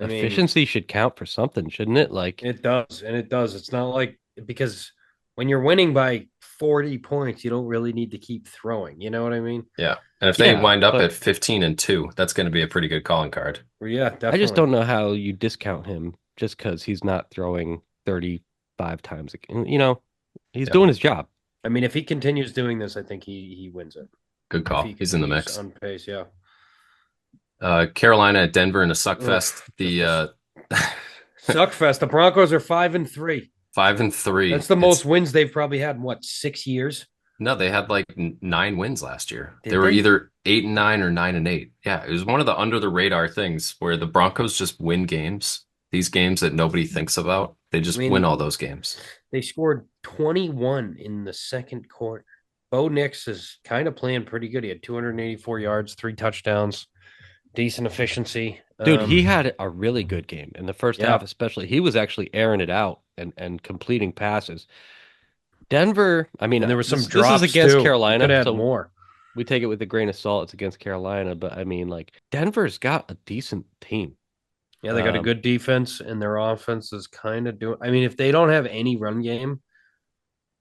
C: I mean,
B: efficiency should count for something, shouldn't it? Like,
C: it does, and it does. It's not like because when you're winning by 40 points, you don't really need to keep throwing. You know what I mean?
A: Yeah. And if they
B: yeah,
A: wind up
B: but
A: at 15-2, that's going to be a pretty good calling card.
C: Well, yeah,
B: I just
C: definitely.
B: don't know how you discount him just because he's not throwing 35 times a game. He's
A: Yeah.
B: doing his job.
C: I mean, if he continues doing this, I think he wins it.
A: Good
C: If
A: call.
C: he
A: He's in the
C: continues
A: mix.
C: on pace, yeah.
A: Carolina at Denver in a suck
C: Ugh,
A: fest.
C: just
A: The
C: a suck fest. The Broncos are 5-3.
A: 5-3.
C: That's the most
A: It's
C: wins they've probably had in what, 6 years?
A: no, they had like 9 wins last year. They
C: Did
A: were
C: they?
A: either 8-9 or 9-8. Yeah, it was one of the under the radar things where the Broncos just win games. These games that nobody thinks about, they
C: I
A: just win
C: mean,
A: all those games.
C: they scored 21 in the second quarter. Bo Nix is kind of playing pretty good. He had 284 yards, 3 touchdowns, decent efficiency.
B: Dude, he had a really good game in the first
C: Yeah.
B: half, especially. He was actually airing it out and completing passes. Denver, I mean,
C: And there was some
B: this is
C: drops
B: against
C: too. Could
B: Carolina,
C: have had
B: so
C: more.
B: we take it with a grain of salt. It's against Carolina, but I mean, like, Denver's got a decent team.
C: Yeah, they got a good defense, and their offense is kind of doing. I mean, if they don't have any run game,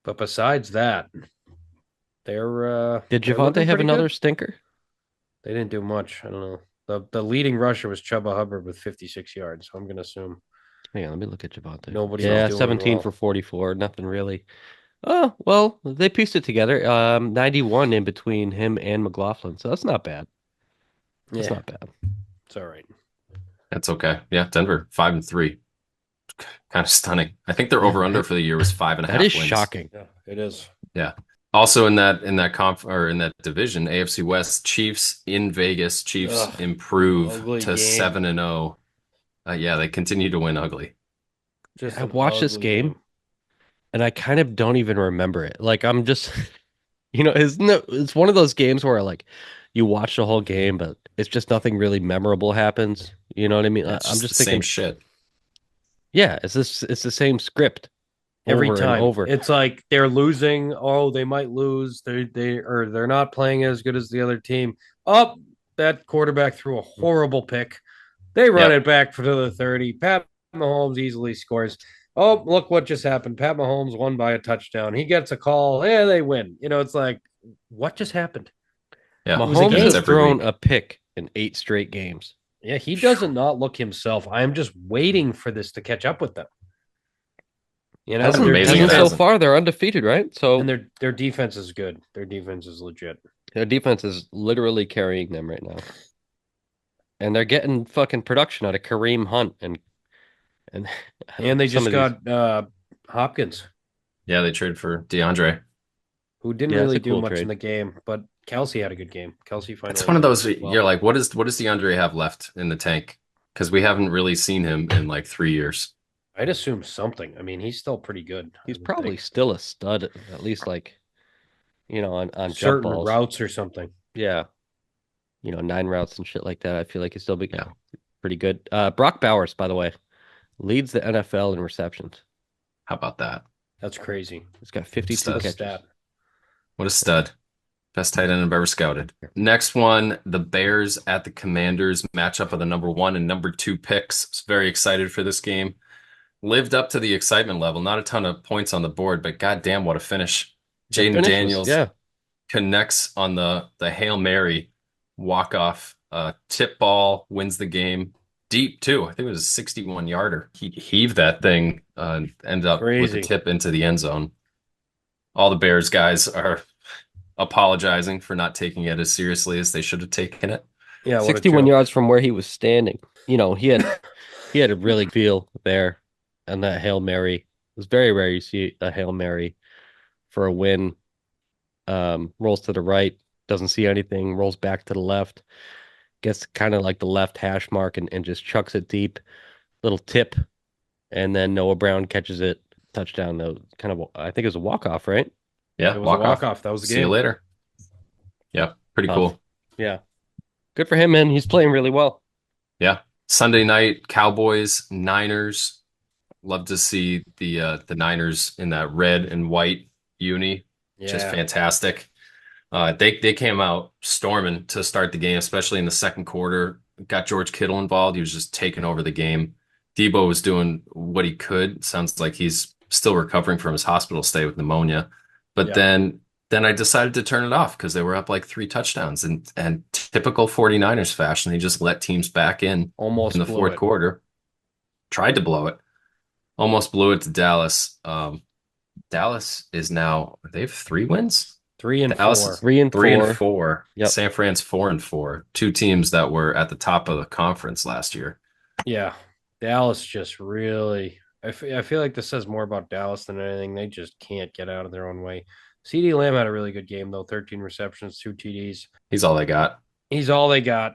C: but besides that,
B: Did
C: they're
B: Javante
C: looking
B: have
C: pretty
B: another
C: good.
B: stinker?
C: They didn't do much. I don't know. The leading rusher was Chuba Hubbard with 56 yards. So I'm gonna assume
B: Hang on, let me look at Javante.
C: nobody was
B: Yeah,
C: doing
B: 17
C: well.
B: for 44, nothing really. Oh, well, they pieced it together. 91 in between him and McLaughlin, so that's not bad. That's
C: Yeah,
B: not bad.
C: it's all right.
A: That's okay. Yeah, Denver 5-3. Kind of stunning. I think their
B: Yeah,
A: over under
B: right?
A: for the year was five and a
B: That
A: half
B: is
A: wins.
B: shocking.
C: Yeah, it is.
A: Yeah. Also in that in that division, AFC West, Chiefs in Vegas. Chiefs
C: Ugh,
A: improve
C: ugly
A: to
C: game.
A: 7-0. Yeah, they continue to win ugly.
C: Just
B: I
C: an
B: watched this
C: ugly
B: game and I kind of don't even remember it. Like I'm just, it's one of those games where like you watch the whole game, but it's just nothing really memorable happens. You know what I mean?
A: Yeah, it's
B: I'm
A: just the
B: just
A: same
B: thinking,
A: shit.
B: yeah, it's the same script
C: every
B: over and
C: time.
B: over.
C: It's like they're losing. Oh, they might lose. They're not playing as good as the other team. Oh, that quarterback threw a horrible pick. They run
A: Yep.
C: it back for the 30. Pat Mahomes easily scores. Oh, look what just happened. Pat Mahomes won by a touchdown. He gets a call. Yeah, they win. It's like, what just happened?
A: Yeah.
C: It was a
B: Mahomes
A: That's
B: has
C: game.
A: every
B: thrown
A: week.
B: a pick in 8 straight games.
C: Yeah, he doesn't not look himself. I'm just waiting for this to catch up with them.
A: That's
C: Their
A: amazing.
B: Hasn't
A: It
B: so
C: defense
A: hasn't.
B: far. They're undefeated, right?
C: and
B: So
C: their defense is good. Their defense is legit.
B: their defense is literally carrying them right now. And they're getting fucking production out of Kareem Hunt and
C: And they
B: some
C: just
B: of these.
C: got Hopkins,
A: Yeah, they traded for DeAndre.
C: who didn't
B: Yeah, it's
C: really
B: a
C: do
B: cool
C: much in
B: trade.
C: the game, but Kelsey had a good game. Kelsey
A: It's
C: finally
A: one of those
C: played
A: you're
C: well.
A: like, what does DeAndre have left in the tank? Because we haven't really seen him in like 3 years.
C: I'd assume something. I mean, he's still pretty good.
B: He's
C: I would
B: probably
C: think.
B: still a stud, at least like, on jump
C: Certain
B: balls.
C: routes or something.
B: Yeah. 9 routes and shit like that. I feel like he's still be
A: Yeah.
B: pretty good. Brock Bowers, by the way, leads the NFL in receptions.
A: How about that?
C: That's crazy.
B: He's got 52
A: Stud.
B: catches.
C: Stat.
A: What a stud. Best tight end I've ever scouted. Next one, the Bears at the Commanders, matchup of the number 1 and number 2 picks. Was very excited for this game. Lived up to the excitement level. Not a ton of points on the board, but goddamn, what a finish.
B: The
A: Jaden
B: finish was,
A: Daniels
B: yeah.
A: connects on the Hail Mary walk-off tip ball, wins the game. Deep, too. I think it was a 61-yarder. He heaved that thing and ended up with
C: Crazy.
A: the tip into the end zone. All the Bears guys are apologizing for not taking it as seriously as they should have taken it.
C: Yeah, what a
B: 61
C: joke.
B: yards from where he was standing. He had a really feel there, and that Hail Mary. It was very rare you see a Hail Mary for a win. Rolls to the right, doesn't see anything, rolls back to the left, gets kind of like the left hash mark and just chucks it deep. Little tip, and then Noah Brown catches it. Touchdown, though. Kind of, I think it was a walk-off, right?
A: Yeah,
C: It was a walk-off. That was the
A: See you
C: game.
A: later. Yeah, pretty
B: Tough.
A: cool.
B: Yeah. Good for him, man. He's playing really well.
A: Yeah. Sunday night, Cowboys, Niners. Love to see the Niners in that red and white uni. Just
C: Yeah.
A: fantastic. They came out storming to start the game, especially in the second quarter. Got George Kittle involved. He was just taking over the game. Debo was doing what he could. Sounds like he's still recovering from his hospital stay with pneumonia. But
C: Yeah.
A: then I decided to turn it off because they were up like 3 touchdowns. And typical 49ers fashion, they just let teams back in
C: Almost
A: the
C: blew
A: fourth
C: it.
A: quarter. Tried to blow it. Almost blew it to Dallas. Dallas is now they have 3 wins.
C: 3-4.
A: Dallas is
B: 3-4.
A: 3-4.
B: Yep.
A: San Fran's 4-4. Two teams that were at the top of the conference last year.
C: Yeah. Dallas just really, I feel like this says more about Dallas than anything. They just can't get out of their own way. CD Lamb had a really good game, though, 13 receptions, 2 TDs.
A: He's all they got.
C: He's all they got.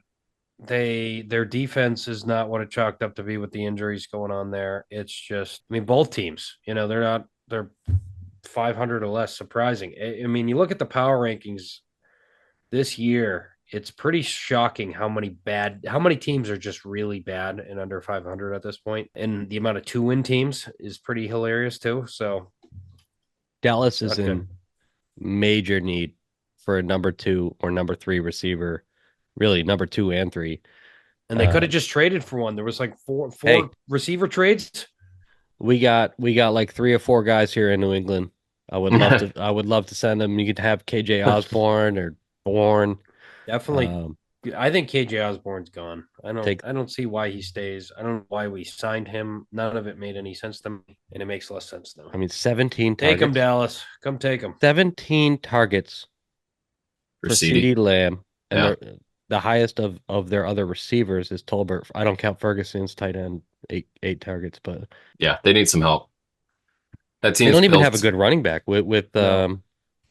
C: Their defense is not what it chalked up to be with the injuries going on there. It's just, I mean, both teams, they're 500 or less. Surprising. I mean, you look at the power rankings this year, it's pretty shocking how many teams are just really bad and under 500 at this point. And the amount of 2-win teams is pretty hilarious too. So
B: Dallas is
C: not good.
B: in major need for a number 2 or number 3 receiver, really number 2 and 3.
C: And they could have just traded for one. There was like four
B: Hey.
C: receiver trades.
B: We got like 3 or 4 guys here in New England. I would love to send them. You could have KJ Osborne or Bourne.
C: Definitely. I think KJ Osborne's gone. I
B: Take-
C: don't see why he stays. I don't know why we signed him. None of it made any sense to me, and it makes less sense now.
B: I mean, 17
C: Take him,
B: targets.
C: Dallas. Come take him.
B: 17 targets for CD Lamb, and
A: Yeah.
B: the highest of their other receivers is Tolbert. I don't count Ferguson's tight end, eight targets, but
A: Yeah, they need some help. That
B: they
A: team's
B: don't even have a
A: built.
B: good running back with
C: No.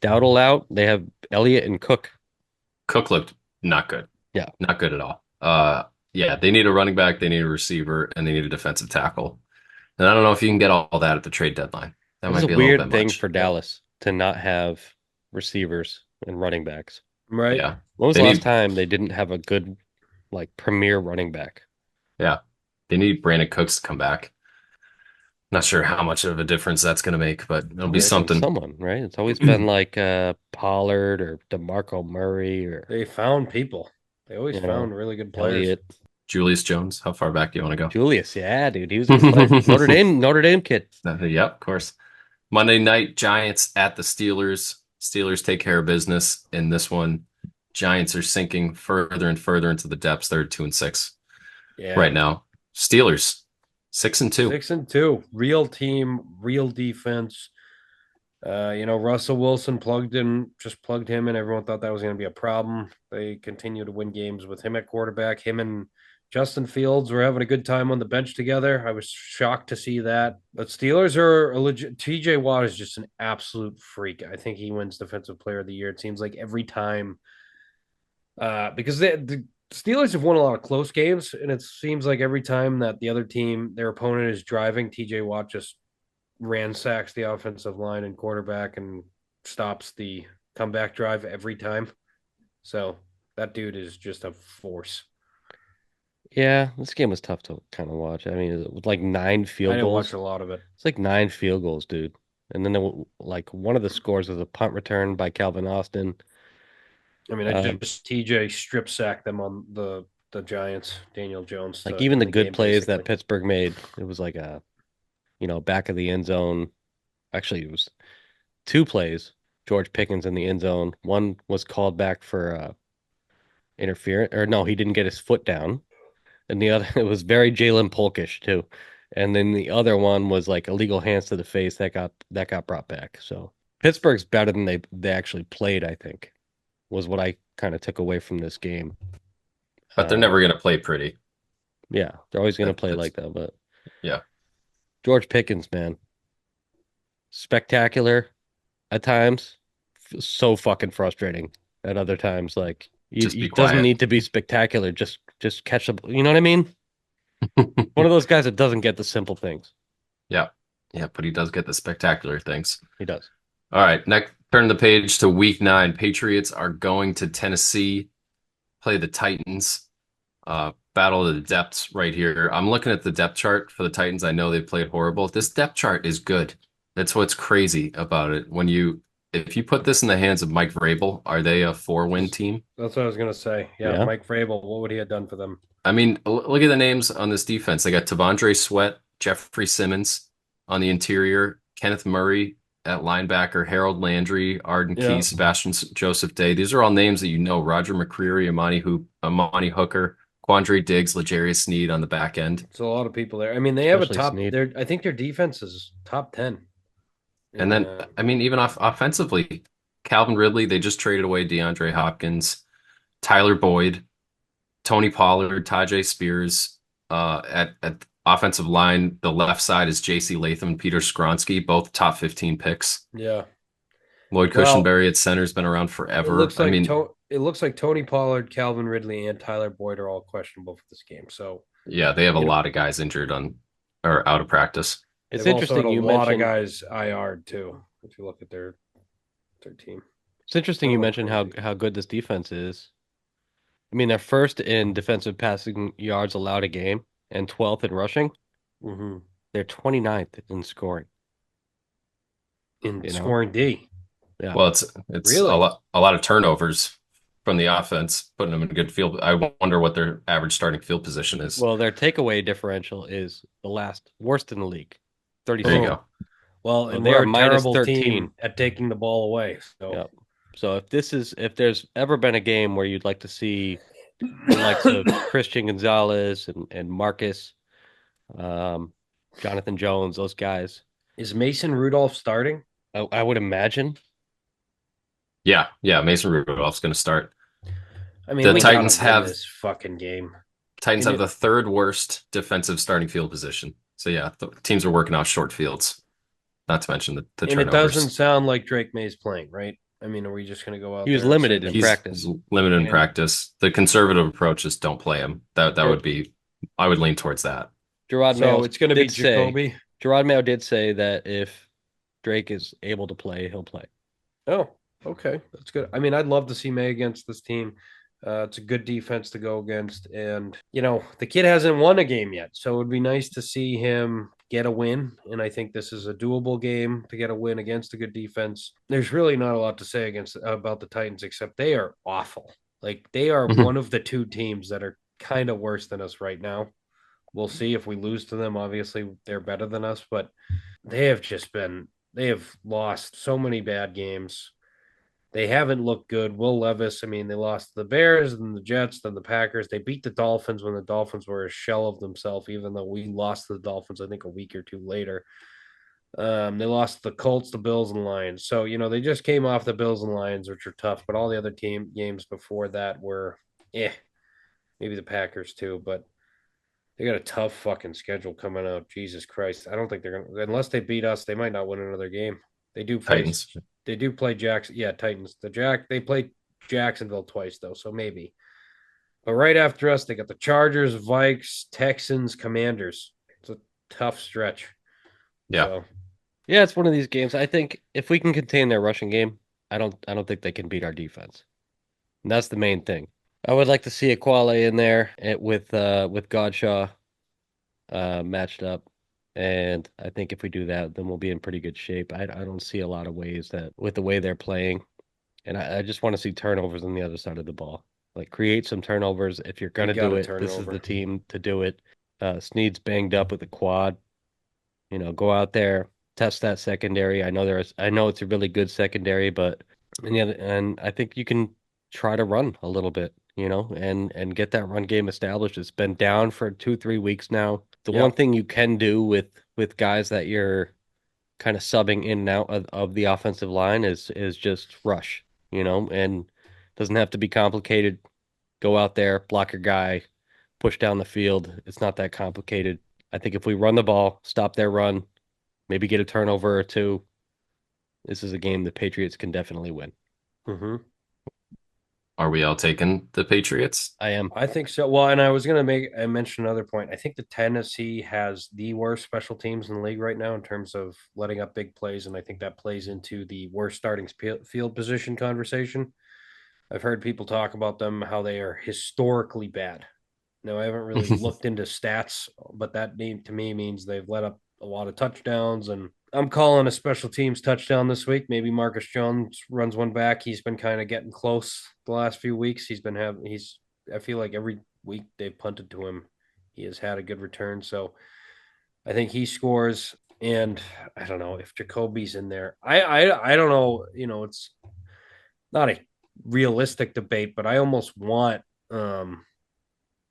B: Dowdle out. They have Elliott and Cook.
A: Cook looked not good.
B: Yeah.
A: Not good at all. Yeah, they need a running back, they need a receiver, and they need a defensive tackle. And I don't know if you can get all that at the trade deadline. That
B: It was
A: might
B: a
A: be a little
B: weird
A: bit
B: thing
A: much.
B: for Dallas to not have receivers and running backs.
C: Right?
A: Yeah.
B: When was
A: They
B: the last
A: need
B: time they didn't have a good, like, premier running back?
A: yeah. They need Brandon Cooks to come back. Not sure how much of a difference that's going to make, but it'll be
B: Always been
A: something.
B: someone, right? It's always been like Pollard or DeMarco Murray or
C: They found people. They always
B: you know,
C: found really good players.
B: Elliott.
A: Julius Jones. How far back do you want to go?
B: Julius, yeah, dude, he was a good player. Notre Dame kid.
A: Yep, of course. Monday night, Giants at the Steelers. Steelers take care of business in this one. Giants are sinking further and further into the depths. They're 2-6
C: Yeah.
A: right now. Steelers 6-2.
C: 6-2. Real team, real defense. Russell Wilson plugged him in. Everyone thought that was going to be a problem. They continue to win games with him at quarterback. Him and Justin Fields were having a good time on the bench together. I was shocked to see that. But Steelers are a legit. TJ Watt is just an absolute freak. I think he wins Defensive Player of the Year. It seems like every time, because the Steelers have won a lot of close games, and it seems like every time that the other team, their opponent is driving, TJ Watt just ransacks the offensive line and quarterback and stops the comeback drive every time. So that dude is just a force.
B: Yeah, this game was tough to kind of watch. I mean, with like 9
C: I
B: field
C: didn't
B: goals.
C: watch a lot of it.
B: It's like 9 field goals, dude. And then like one of the scores was a punt return by Calvin Austin.
C: I mean, I just TJ strip sacked them on the Giants, Daniel Jones.
B: Like even the good
C: game,
B: plays
C: basically.
B: that Pittsburgh made, it was like a, back of the end zone. Actually, it was 2 plays. George Pickens in the end zone. One was called back for interference, or no, he didn't get his foot down. And the other, it was very Jalen Polkish too. And then the other one was like illegal hands to the face that got brought back. So Pittsburgh's better than they actually played, I think, was what I kind of took away from this game.
A: But they're never going to play pretty.
B: Yeah, they're always going to play like that. But
A: yeah,
B: George Pickens, man, spectacular at times, so fucking frustrating at other times. Like he doesn't need to be spectacular. Just catch the, you know what I mean? One of those guys that doesn't get the simple things.
A: Yeah, but he does get the spectacular things.
B: He does.
A: All right, next, turn the page to Week 9. Patriots are going to Tennessee, play the Titans. battle of the depths right here. I'm looking at the depth chart for the Titans. I know they played horrible. This depth chart is good. That's what's crazy about it. If you put this in the hands of Mike Vrabel, are they a 4-win team?
C: That's what I was gonna say. Yeah,
B: Yeah.
C: Mike Vrabel, what would he have done for them?
A: I mean, look at the names on this defense. They got Tavondre Sweat, Jeffrey Simmons on the interior, Kenneth Murray at linebacker, Harold Landry, Arden Key,
C: Yeah,
A: Sebastian Joseph Day. These are all names that you know. Roger McCreary, Amani Hooker, Quandre Diggs, L'Jarius Sneed on the back end.
C: it's a lot of people there. I mean, they have a
B: Especially
C: top.
B: Snead.
C: Their I think their defense is top 10.
A: And
C: And
A: then, I mean, even offensively, Calvin Ridley, they just traded away DeAndre Hopkins, Tyler Boyd, Tony Pollard, Tajay Spears. At offensive line, the left side is J.C. Latham and Peter Skronsky, both top 15 picks.
C: yeah,
A: Lloyd
C: well,
A: Cushenberry at center has been around forever. I mean,
C: It looks like Tony Pollard, Calvin Ridley, and Tyler Boyd are all questionable for this game. So
A: yeah, they have a
C: you know
A: lot of guys injured on or out of practice.
B: It's
C: they've also had
B: interesting
C: a
B: you
C: lot of
B: mentioned
C: guys IR too. If you look at their team,
B: it's interesting
C: they're a
B: you
C: little
B: mentioned
C: crazy.
B: how good this defense is. I mean, they're first in defensive passing yards allowed a game and 12th in rushing.
C: Mm-hmm.
B: They're 29th in scoring,
C: In
B: you know?
C: scoring D,
B: Yeah.
A: Well, it's
C: really?
A: a lot of turnovers from the offense, putting them in a good field. I wonder what their average starting field position is.
B: Well, their takeaway differential is the last worst in the league,
A: There you
B: 36.
C: Oh,
A: go.
C: well,
B: So
C: and
B: they
C: we're
B: are
C: a
B: minus
C: terrible
B: 13.
C: team at taking the ball away. So,
B: Yeah. So if there's ever been a game where you'd like to see the likes of Christian Gonzalez and Marcus, um, Jonathan Jones, those guys,
C: is Mason Rudolph starting?
B: I would imagine.
A: Yeah, Mason Rudolph's going to start.
C: I mean,
A: The
C: we gotta
A: Titans
C: win
A: have
C: this fucking game.
A: Titans
C: And
A: have
C: it,
A: the third worst defensive starting field position. So yeah, the teams are working out short fields. Not to mention the
C: and it doesn't
A: turnovers.
C: sound like Drake May's playing, right? I mean, are we just gonna go
B: He
C: out
B: was
C: there and say
B: limited
C: that?
B: in
A: He's
B: practice.
A: limited in
C: And
A: practice. The conservative approach is don't play him. That would be I would lean towards that.
B: Gerard
C: so
B: Mayo
C: it's gonna be
B: did say
C: Jacoby.
B: Gerard Mayo did say that if Drake is able to play, he'll play.
C: Oh, okay, that's good. I mean, I'd love to see May against this team. It's a good defense to go against, and the kid hasn't won a game yet, so it would be nice to see him get a win. And I think this is a doable game to get a win against a good defense. There's really not a lot to say against about the Titans except they are awful. Like they are
A: Mhm.
C: one of the two teams that are kind of worse than us right now. We'll see if we lose to them. Obviously, they're better than us, but they have lost so many bad games. They haven't looked good. Will Levis, I mean, they lost to the Bears and the Jets, then the Packers. They beat the Dolphins when the Dolphins were a shell of themselves, even though we lost to the Dolphins, I think, a week or two later. They lost to the Colts, the Bills, and Lions. So, they just came off the Bills and Lions, which are tough, but all the other team games before that were maybe the Packers too, but they got a tough fucking schedule coming out. Jesus Christ. I don't think they're gonna unless they beat us, they might not win another game. They do face
A: Titans.
C: they do play Jackson. Yeah, Titans. They play Jacksonville twice though, so maybe. But right after us, they got the Chargers, Vikes, Texans, Commanders. It's a tough stretch.
A: Yeah.
C: So
B: Yeah, it's one of these games. I think if we can contain their rushing game, I don't think they can beat our defense. And that's the main thing. I would like to see a Quale in there with Godshaw matched up. And I think if we do that, then we'll be in pretty good shape. I don't see a lot of ways that with the way they're playing. And I just want to see turnovers on the other side of the ball. Like create some turnovers. If you're
C: we
B: gonna
C: got
B: do
C: to
B: it,
C: turn
B: this is
C: over.
B: the team to do it. Snead's banged up with a quad. Go out there, test that secondary. I know it's a really good secondary, but and I think you can try to run a little bit, and get that run game established. It's been down for 2, 3 weeks now. The one
C: Yep.
B: thing you can do with guys that you're kind of subbing in and out of the offensive line is just rush, and doesn't have to be complicated. Go out there, block your guy, push down the field. It's not that complicated. I think if we run the ball, stop their run, maybe get a turnover or two, this is a game the Patriots can definitely win.
C: Mm-hmm.
A: Are we all taking the Patriots?
B: I am.
C: I think so. Well, and I mention another point. I think the Tennessee has the worst special teams in the league right now in terms of letting up big plays, and I think that plays into the worst starting field position conversation. I've heard people talk about them how they are historically bad, Now, I haven't really looked into stats, but that to me means they've let up a lot of touchdowns. And I'm calling a special teams touchdown this week. Maybe Marcus Jones runs one back. He's been kind of getting close the last few weeks. I feel like every week they've punted to him, he has had a good return. So I think he scores. And I don't know if Jacoby's in there. I don't know. It's not a realistic debate, but I almost want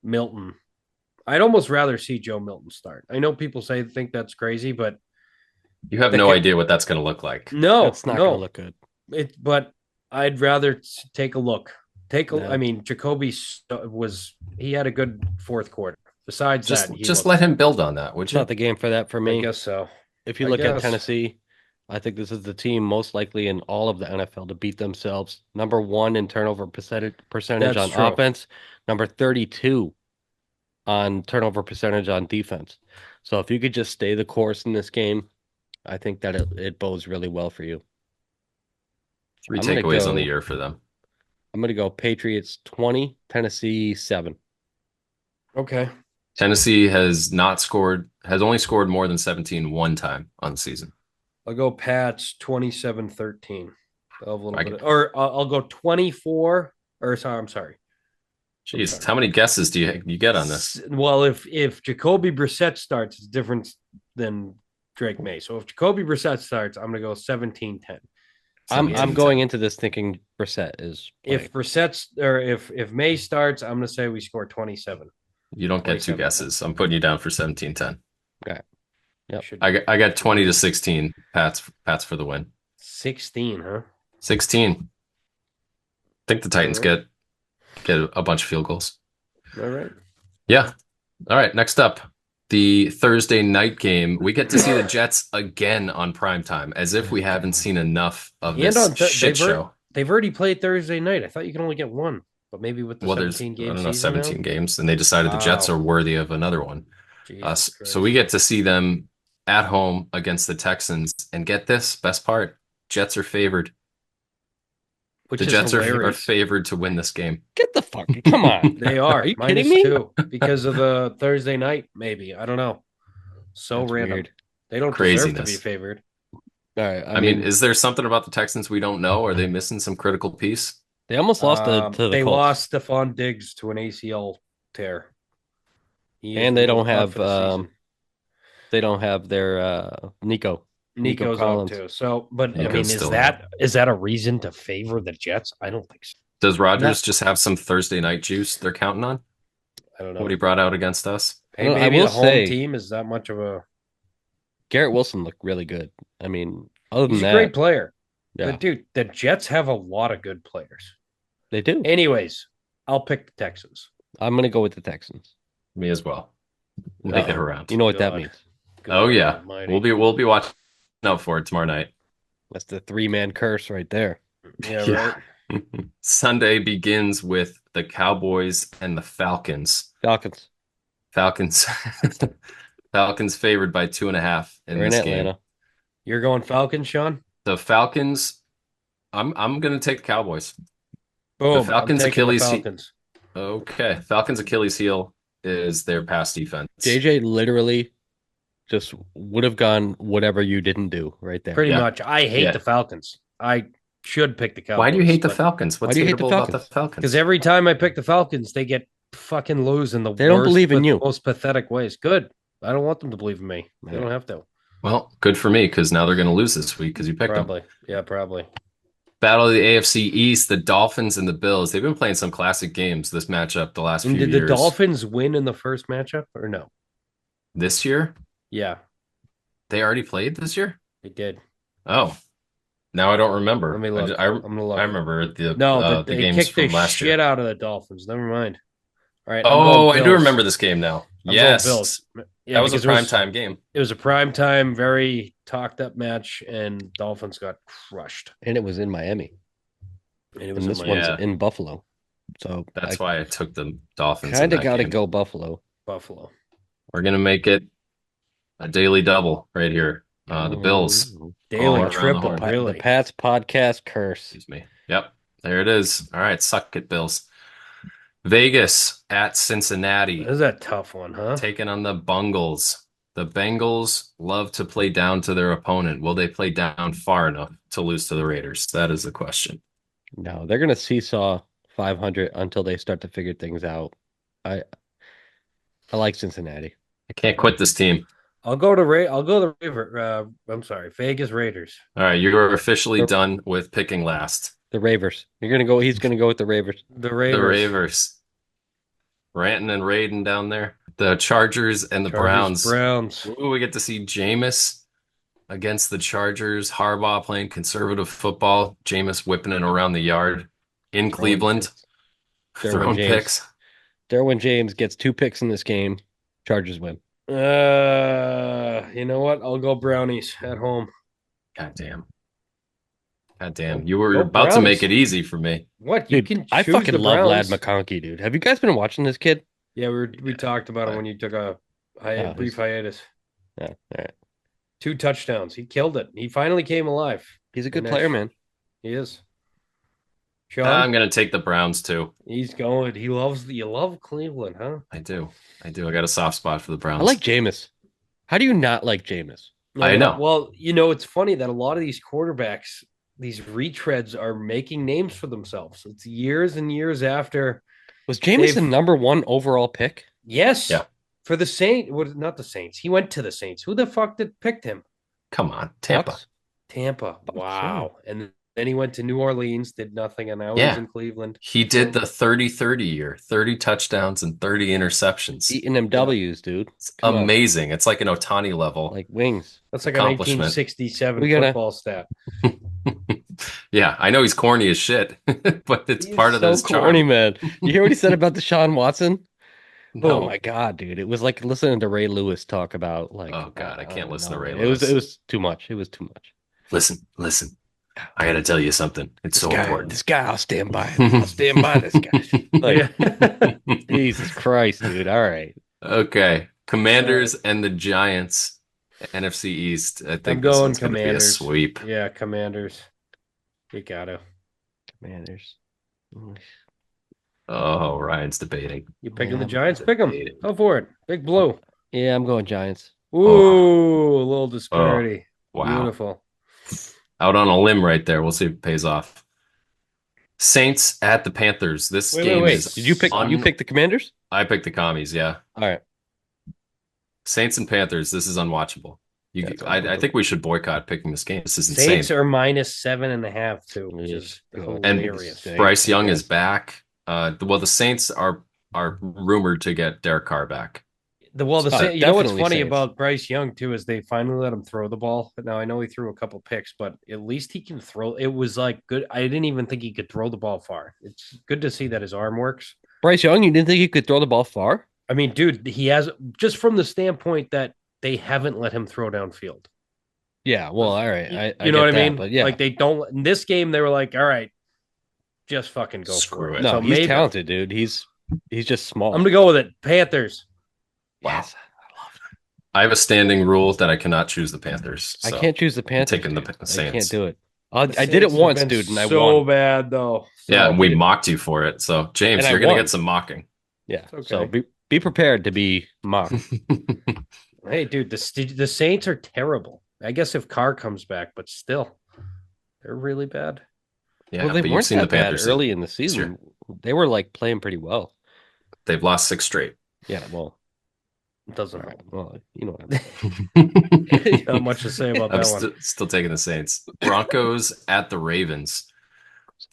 C: Milton. I'd almost rather see Joe Milton start. I know people think that's crazy, but
A: You have no idea what that's going to look like.
C: no,
B: It's not going to look good.
C: But I'd rather take a look.
B: No.
C: I mean, Jacoby he had a good fourth quarter. Besides
A: just let him build on that, would
B: It's
A: you?
B: not the game for that for me.
C: I guess so.
B: If you look at Tennessee, I think this is the team most likely in all of the NFL to beat themselves. Number 1 in turnover percentage
C: That's
B: on
C: true.
B: offense. Number 32 on turnover percentage on defense. So if you could just stay the course in this game, I think that it bodes really well for you.
A: 3 takeaways on the year for them.
B: I'm going to go Patriots 20, Tennessee 7.
C: Okay.
A: Tennessee has only scored more than 17 one time on the season.
C: I'll go Pats 27-13. I'll go 24. Or sorry, I'm sorry.
A: Jeez, how many guesses do you get on this?
C: Well, if Jacoby Brissett starts, it's different than Drake Maye. So if Jacoby Brissett starts, I'm going to go 17-10.
B: I'm going into this thinking Brissett is playing.
C: If May starts, I'm going to say we score 27.
A: You don't get 2 guesses. I'm putting you down for 17-10.
B: Okay. Yep.
A: I got 20-16 Pats for the win.
C: 16, huh?
A: 16. I think the Titans get a bunch of field goals.
C: All right.
A: Yeah. All right. Next up, the Thursday night game. We get to see the Jets again on primetime, as if we haven't seen enough of this shit show.
C: They've already played Thursday night. I thought you could only get one, but maybe with the 17 games. I don't know,
A: 17 games, and they decided the Jets are worthy of another one. So we get to see them at home against the Texans, and get this, best part, Jets are favored. The Jets are favored to win this game.
B: Get the fuck, come on.
C: They are.
B: Are you kidding me?
C: -2 because of the Thursday night, maybe. I don't know. So that's random. Weird. They don't deserve to be favored.
B: All right.
A: I mean, is there something about the Texans we don't know? Are they missing some critical piece?
B: They almost lost to the Colts.
C: They lost Stephon Diggs to an ACL tear.
B: And they don't have their Nico.
C: Nico's out too. So, but Nico's, I mean, is that a reason to favor the Jets? I don't think so.
A: Does Rodgers just have some Thursday night juice they're counting on?
C: I don't know
A: what he brought out against us.
C: Hey, maybe the home team is that much of a.
B: Garrett Wilson looked really good. I mean, other than
C: he's
B: that,
C: a great player.
B: Yeah.
C: But dude, the Jets have a lot of good players.
B: They do.
C: Anyways, I'll pick the Texans.
B: I'm gonna go with the Texans.
A: Me as well. Make it around.
B: You know what that means?
A: Oh yeah, we'll be watching out for it tomorrow night.
B: That's the 3-man curse right there.
C: Yeah, right.
A: Sunday begins with the Cowboys and the Falcons. Falcons favored by 2.5 in this game.
C: You're going Falcons, Sean?
A: The Falcons. I'm gonna take the Cowboys.
C: Boom.
A: The Falcons' Achilles.
C: Falcons.
A: Okay, Falcons' Achilles heel is their pass defense.
B: JJ literally just would have gone whatever you didn't do right there.
C: Pretty much. I hate the Falcons. I should pick the Cowboys.
A: Why do you hate the Falcons? What's hateable about the Falcons?
C: Because every time I pick the Falcons, they get fucking lose in the
B: they don't believe in you.
C: Most pathetic ways. Good. I don't want them to believe in me. They don't have to.
A: Well, good for me, because now they're going to lose this week because you picked them.
C: Yeah, probably.
A: Battle of the AFC East, the Dolphins and the Bills. They've been playing some classic games this matchup the last few years.
C: Did the Dolphins win in the first matchup or no?
A: This year?
C: Yeah.
A: They already played this year?
C: They did.
A: Oh. Now I don't remember.
C: Let me look.
A: I'm gonna look. I remember the
C: they
A: games from last year.
C: Shit out of the Dolphins. Never mind. All right.
A: Oh, I do remember this game now. Yes.
C: Bills. Yeah,
A: that was a primetime game.
C: It was a primetime, very talked up match, and Dolphins got crushed.
B: And it was in Miami.
C: And
B: this one's in Buffalo. So
A: that's why I took the Dolphins.
B: Kind of got to go Buffalo.
A: We're gonna make it a daily double right here. The Bills.
C: Daily triple, really.
B: The Pats podcast curse.
A: Excuse me. Yep. There it is. All right. Suck it, Bills. Vegas at Cincinnati,
C: This is a tough one, huh?
A: taking on the Bungles. The Bengals love to play down to their opponent. Will they play down far enough to lose to the Raiders? That is the question.
B: No, they're gonna seesaw 500 until they start to figure things out. I I like Cincinnati.
A: I can't quit this team.
C: I'll go to I'm sorry, Vegas Raiders.
A: All right, you are officially
B: The,
A: done with picking last.
B: the Ravers. You're gonna go. He's gonna go with the Ravers.
C: The
A: The
C: Ravers.
A: Ravers. Ranting and raiding down there. The Chargers and the
C: Chargers,
A: Browns.
C: Browns.
A: Ooh, we get to see Jameis against the Chargers. Harbaugh playing conservative football. Jameis whipping it around the yard in Cleveland. Throwing picks.
B: Derwin James gets 2 picks in this game. Chargers win.
C: You know what? I'll go Brownies at home.
A: God damn. God damn. You were
C: Go
A: about to
C: Browns.
A: make it easzy for me.
C: What? You
B: Dude,
C: can
B: I
C: choose
B: fucking
C: the
B: love Lad
C: Browns.
B: McConkey, dude. Have you guys been watching this kid?
C: Yeah, we talked about it when you took a brief hiatus.
B: Yeah, all right.
C: 2 touchdowns. He killed it. He finally came alive.
B: He's a good player, man.
C: He is. Sean,
A: I'm going to take the Browns too.
C: he's going. You love Cleveland, huh?
A: I do. I got a soft spot for the Browns.
B: I like Jameis. How do you not like Jameis?
A: I know.
C: Well, it's funny that a lot of these quarterbacks, these retreads, are making names for themselves. It's years and years after.
B: Was Jameis the number 1 overall pick?
C: Yes.
A: Yeah.
C: For the Saints. Well, not the Saints. He went to the Saints. Who the fuck picked him?
A: Come on, Tampa.
B: Bucks?
C: Tampa.
B: Bucks,
C: Wow. And then he went to New Orleans, did nothing, and now
A: Yeah.
C: he's in Cleveland.
A: He did the 30-30 year, 30 touchdowns and 30 interceptions.
B: Eating them W's, dude.
A: It's
B: Come on.
A: amazing. It's like an Otani level.
B: Like wings.
C: That's like a
A: Accomplishment.
C: 1967
B: We gotta-
C: football stat.
A: Yeah, I know he's corny as shit, but it's part of his charm.
B: corny, man. You hear what he said about Deshaun Watson?
A: No.
B: Oh my god, dude! It was like listening to Ray Lewis talk about like.
A: Oh, God, I can't listen to Ray
B: man. It was
A: Lewis.
B: too much. It was too much.
A: Listen. I got to tell you something. It's so important.
B: This guy, I'll stand by him. I'll stand by this guy. Like, Jesus Christ, dude! All right.
A: Okay, Commanders and the Giants, NFC East. I think
C: I'm
A: this
C: going
A: one's going to be a
C: Commanders.
A: sweep.
C: Yeah, Commanders. You gotta.
B: Commanders.
A: Oh, Ryan's debating.
C: You picking
B: Yeah,
C: the
B: I'm
C: Giants? Pick them.
A: debating.
C: Go for it. Big blue.
B: Yeah, I'm going Giants.
C: Ooh, a little disparity.
A: Wow.
C: Beautiful.
A: Out on a limb right there. We'll see if it pays off. Saints at the Panthers. This game
B: Wait.
A: is
B: Did you pick? You picked the Commanders?
A: I picked the commies, yeah.
B: All right.
A: Saints and Panthers. This is unwatchable.
B: That's
A: I think we should boycott picking this game. This is insane.
C: Saints are -7.5 too, which is
B: And
C: hilarious.
A: Bryce Young is back. The Saints are rumored to get Derek Carr back.
C: You know what's
B: definitely
C: funny
B: Saints.
C: about Bryce Young too is they finally let him throw the ball. Now I know he threw a couple picks, but at least he can throw. It was like good. I didn't even think he could throw the ball far. It's good to see that his arm works.
B: Bryce Young, you didn't think he could throw the ball far?
C: I mean, dude, he has, just from the standpoint that they haven't let him throw downfield.
B: Yeah, well, all right. I
C: You know
B: get
C: what I
B: that,
C: mean?
B: But yeah,
C: Like they don't in this game. They were like, all right, just fucking go
A: Screw
C: for
A: it.
C: it.
B: no,
C: So
B: he's
C: maybe
B: talented, dude. He's just small.
C: I'm gonna go with it. Panthers.
B: Yes.
A: I have a standing rule that I cannot choose the Panthers.
B: I
A: so
B: can't choose the Panthers.
A: taking the
B: dude. I
A: Saints.
B: can't do it.
C: The
B: I did it
C: Saints have
B: once,
C: been
B: dude, and I
C: so
B: won.
C: bad though.
A: Yeah,
C: So
A: and we mocked you for it. So James,
B: And I
A: you're gonna
B: won.
A: get some mocking.
B: Yeah.
C: okay.
B: So be prepared to be mocked.
C: Hey, dude, the Saints are terrible. I guess if Carr comes back, but still, they're really bad.
A: Yeah,
B: well, they
A: but
B: weren't
A: you've seen the
B: that bad
A: Panthers
B: early in the season. They were like playing pretty well.
A: They've lost 6 straight.
B: Yeah. Well,
C: It doesn't
B: all right.
C: help.
B: Well, you know what I mean.
C: Not much to say about
A: I'm
C: that one.
A: still taking the Saints. Broncos at the Ravens.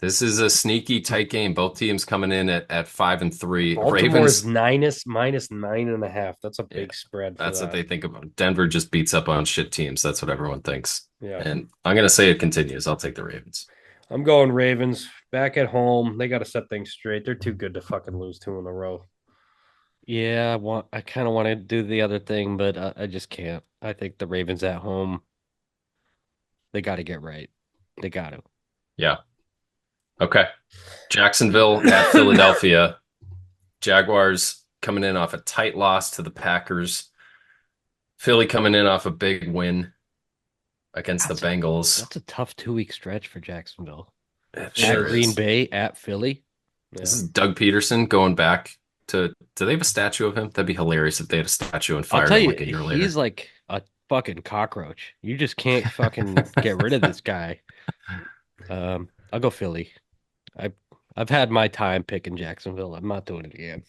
A: This is a sneaky tight game. Both teams coming in at 5-3.
C: Baltimore is
A: Ravens.
C: -9.5. That's a big spread.
A: That's what they think about. Denver just beats up on shit teams. That's what everyone thinks.
C: Yeah,
A: And I'm gonna say it continues. I'll take the Ravens.
C: I'm going Ravens. Back at home, they got to set things straight. They're too good to fucking lose 2 in a row.
B: Yeah, I kind of want to do the other thing, but I just can't. I think the Ravens at home, they got to get right. They got to.
A: Yeah. Okay. Jacksonville at Philadelphia. Jaguars coming in off a tight loss to the Packers. Philly coming in off a big win against the Bengals.
B: That's a tough 2-week stretch for Jacksonville.
A: It
B: At
A: sure
B: Green
A: is.
B: Bay, at Philly.
A: This
C: Yeah.
A: is Doug Peterson going back to. Do they have a statue of him? That'd be hilarious if they had a statue and
B: I'll
A: fired
B: tell
A: him
B: you,
A: like a year
B: he's
A: later.
B: like a fucking cockroach. You just can't fucking get rid of this guy. I'll go Philly. I I've had my time picking Jacksonville. I'm not doing it again.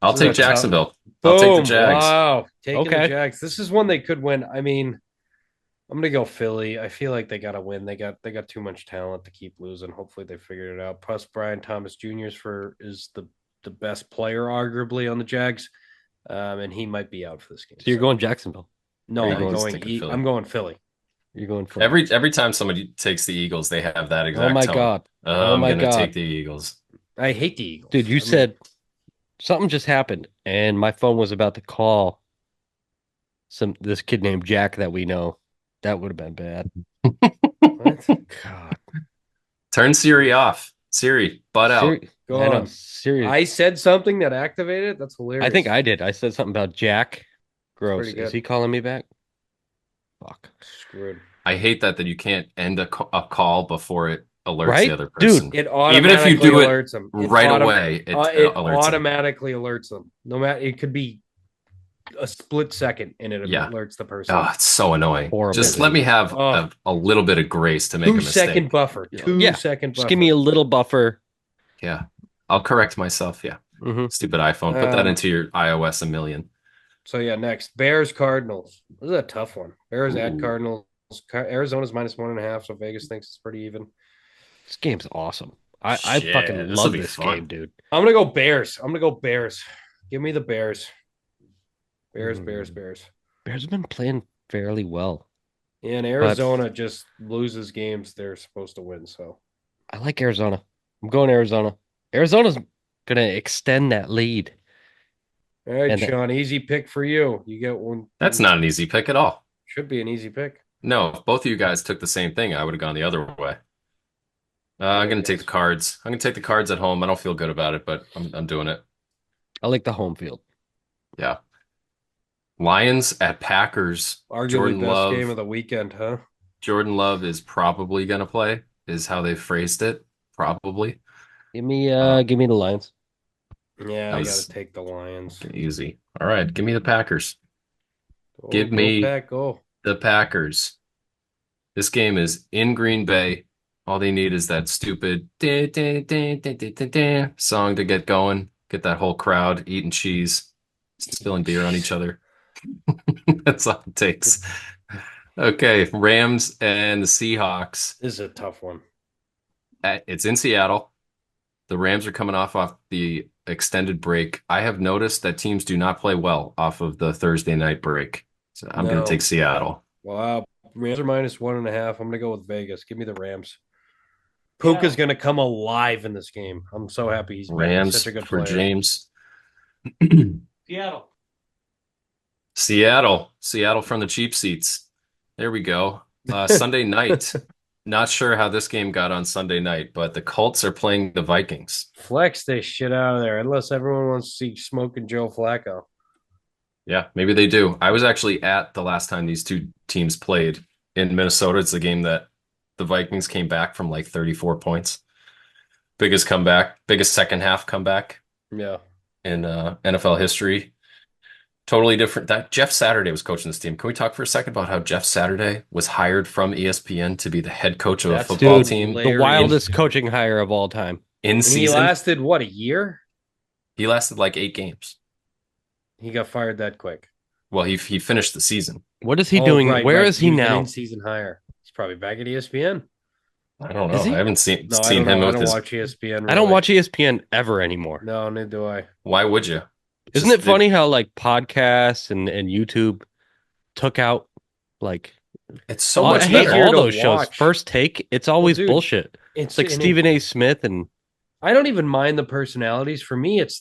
A: I'll
C: This is
A: take
C: a tough.
A: Jacksonville. I'll take the
C: Boom.
A: Jags.
C: Wow. Taking the
B: Okay.
C: Jags. This is one they could win. I mean, I'm gonna go Philly. I feel like they gotta win. They got too much talent to keep losing. Hopefully they figured it out. Plus Brian Thomas Jr. is the best player arguably on the Jags. And he might be out for this game.
B: So you're going Jacksonville.
C: No,
B: Are you
C: I'm
B: going?
A: He's
C: going
A: taking Philly.
C: I'm going Philly.
B: You're going Philly.
A: Every time somebody takes the Eagles, they have that
B: Oh
A: exact
B: my
A: tone.
B: God. Oh
A: I'm
B: my
A: gonna take
B: God.
A: the Eagles.
C: I hate the Eagles.
B: Dude, you said something just happened and my phone was about to call this kid named Jack that we know. That would have been bad.
C: What?
B: God.
A: Turn Siri off. Siri, butt out.
C: Go
B: I know.
C: on.
B: Serious.
C: I said something that activated. That's hilarious.
B: I think I did. I said something about Jack. Gross.
C: pretty
B: Is
C: good.
B: he calling me back? Fuck.
C: Screwed.
A: I hate that you can't end a call before it alerts
B: Right?
A: the other
B: Dude.
A: person.
C: It
A: Even if you
C: automatically
A: do it
C: alerts them.
A: right away, it
C: It
A: alerts them.
C: automatically alerts them. No matter, it could be a split second, and it
A: Yeah.
C: alerts the person.
A: Oh, it's so annoying.
B: Horrible,
A: Just
B: dude.
A: let me have
C: Oh.
A: a little bit of grace to make a
C: 2 second
A: mistake.
C: buffer.
B: Yeah.
C: 2 second
B: Just
C: buffer.
B: give me a little buffer.
A: Yeah. I'll correct myself. Yeah.
B: Mm-hmm.
A: Stupid iPhone. Put that into your iOS a million.
C: So yeah, next Bears Cardinals. This is a tough one. Bears at
A: Ooh.
C: Cardinals. Arizona's -1.5, so Vegas thinks it's pretty even.
B: This game's awesome. I
A: Shit,
B: fucking
A: this'll
B: love
A: be
B: this
A: fun.
B: game, dude.
C: I'm gonna go Bears. Give me the Bears. Bears.
B: Bears have been playing fairly well.
C: And Arizona just loses games they're supposed to win. So
B: I like Arizona. I'm going Arizona. Arizona's gonna extend that lead.
C: all right,
B: And
C: Sean, easy pick for you. You get one.
A: That's not an easy pick at all.
C: Should be an easy pick.
A: No, if both of you guys took the same thing, I would have gone the other way. I'm going to take the Cards. I'm going to take the Cards at home. I don't feel good about it, but I'm doing it.
B: I like the home field.
A: Yeah. Lions at Packers.
C: Arguably
A: Jordan
C: best
A: Love.
C: game of the weekend, huh?
A: Jordan Love is probably going to play, is how they phrased it. Probably.
B: Give me the Lions.
C: Yeah,
A: That
C: I
A: was-
C: gotta take the Lions.
A: Easy. All right. Give me the Packers. Give
C: Go,
A: me-
C: Pack, go.
A: The Packers. This game is in Green Bay. All they need is that stupid song to get going. Get that whole crowd eating cheese, spilling beer on each other. That's all it takes. Okay, Rams and the Seahawks.
C: This is a tough one.
A: It's in Seattle. The Rams are coming off the extended break. I have noticed that teams do not play well off of the Thursday night break. So I'm going
C: No.
A: to take Seattle.
C: Wow. Rams are -1.5. I'm gonna go with Vegas. Give me the Rams. Puka's gonna come alive in this game. I'm so happy he's back. He's
A: Rams
C: such a good
A: for
C: player.
A: James.
C: Seattle.
A: Seattle from the cheap seats. There we go. Sunday night. Not sure how this game got on Sunday night, but the Colts are playing the Vikings.
C: Flex this shit out of there, unless everyone wants to see smoking Joe Flacco.
A: Yeah, maybe they do. I was actually at the last time these two teams played in Minnesota. It's the game that the Vikings came back from like 34 points. Biggest comeback, biggest second half comeback
C: Yeah.
A: in NFL history. Totally different. That Jeff Saturday was coaching this team. Can we talk for a second about how Jeff Saturday was hired from ESPN to be the head coach of a
C: That's
A: football
C: dude,
A: team
B: The
C: hilarious.
B: wildest coaching hire of all time.
A: in
C: And he
A: season?
C: lasted what, a year?
A: He lasted like 8 games.
C: He got fired that quick.
A: Well, he finished the season.
B: What is he doing? Where is he
C: was an
B: now?
C: in-season hire. He's probably back at ESPN.
A: I don't know.
B: Is he?
A: I haven't seen
C: No, I
A: seen
C: don't
A: him
C: know. I
A: with
C: don't
A: his.
C: watch ESPN.
B: I don't
C: really.
B: watch ESPN ever anymore.
C: No, neither do I.
A: Why would you?
B: Isn't it funny how like podcasts and YouTube took out like
A: It's so
B: I
A: much
B: hate
A: better.
C: easier
B: all
C: to
B: those shows.
C: watch.
B: First Take, it's always
C: dude,
B: bullshit. It's like
C: and
B: Stephen A. Smith and
C: I don't even mind the personalities. For me, it's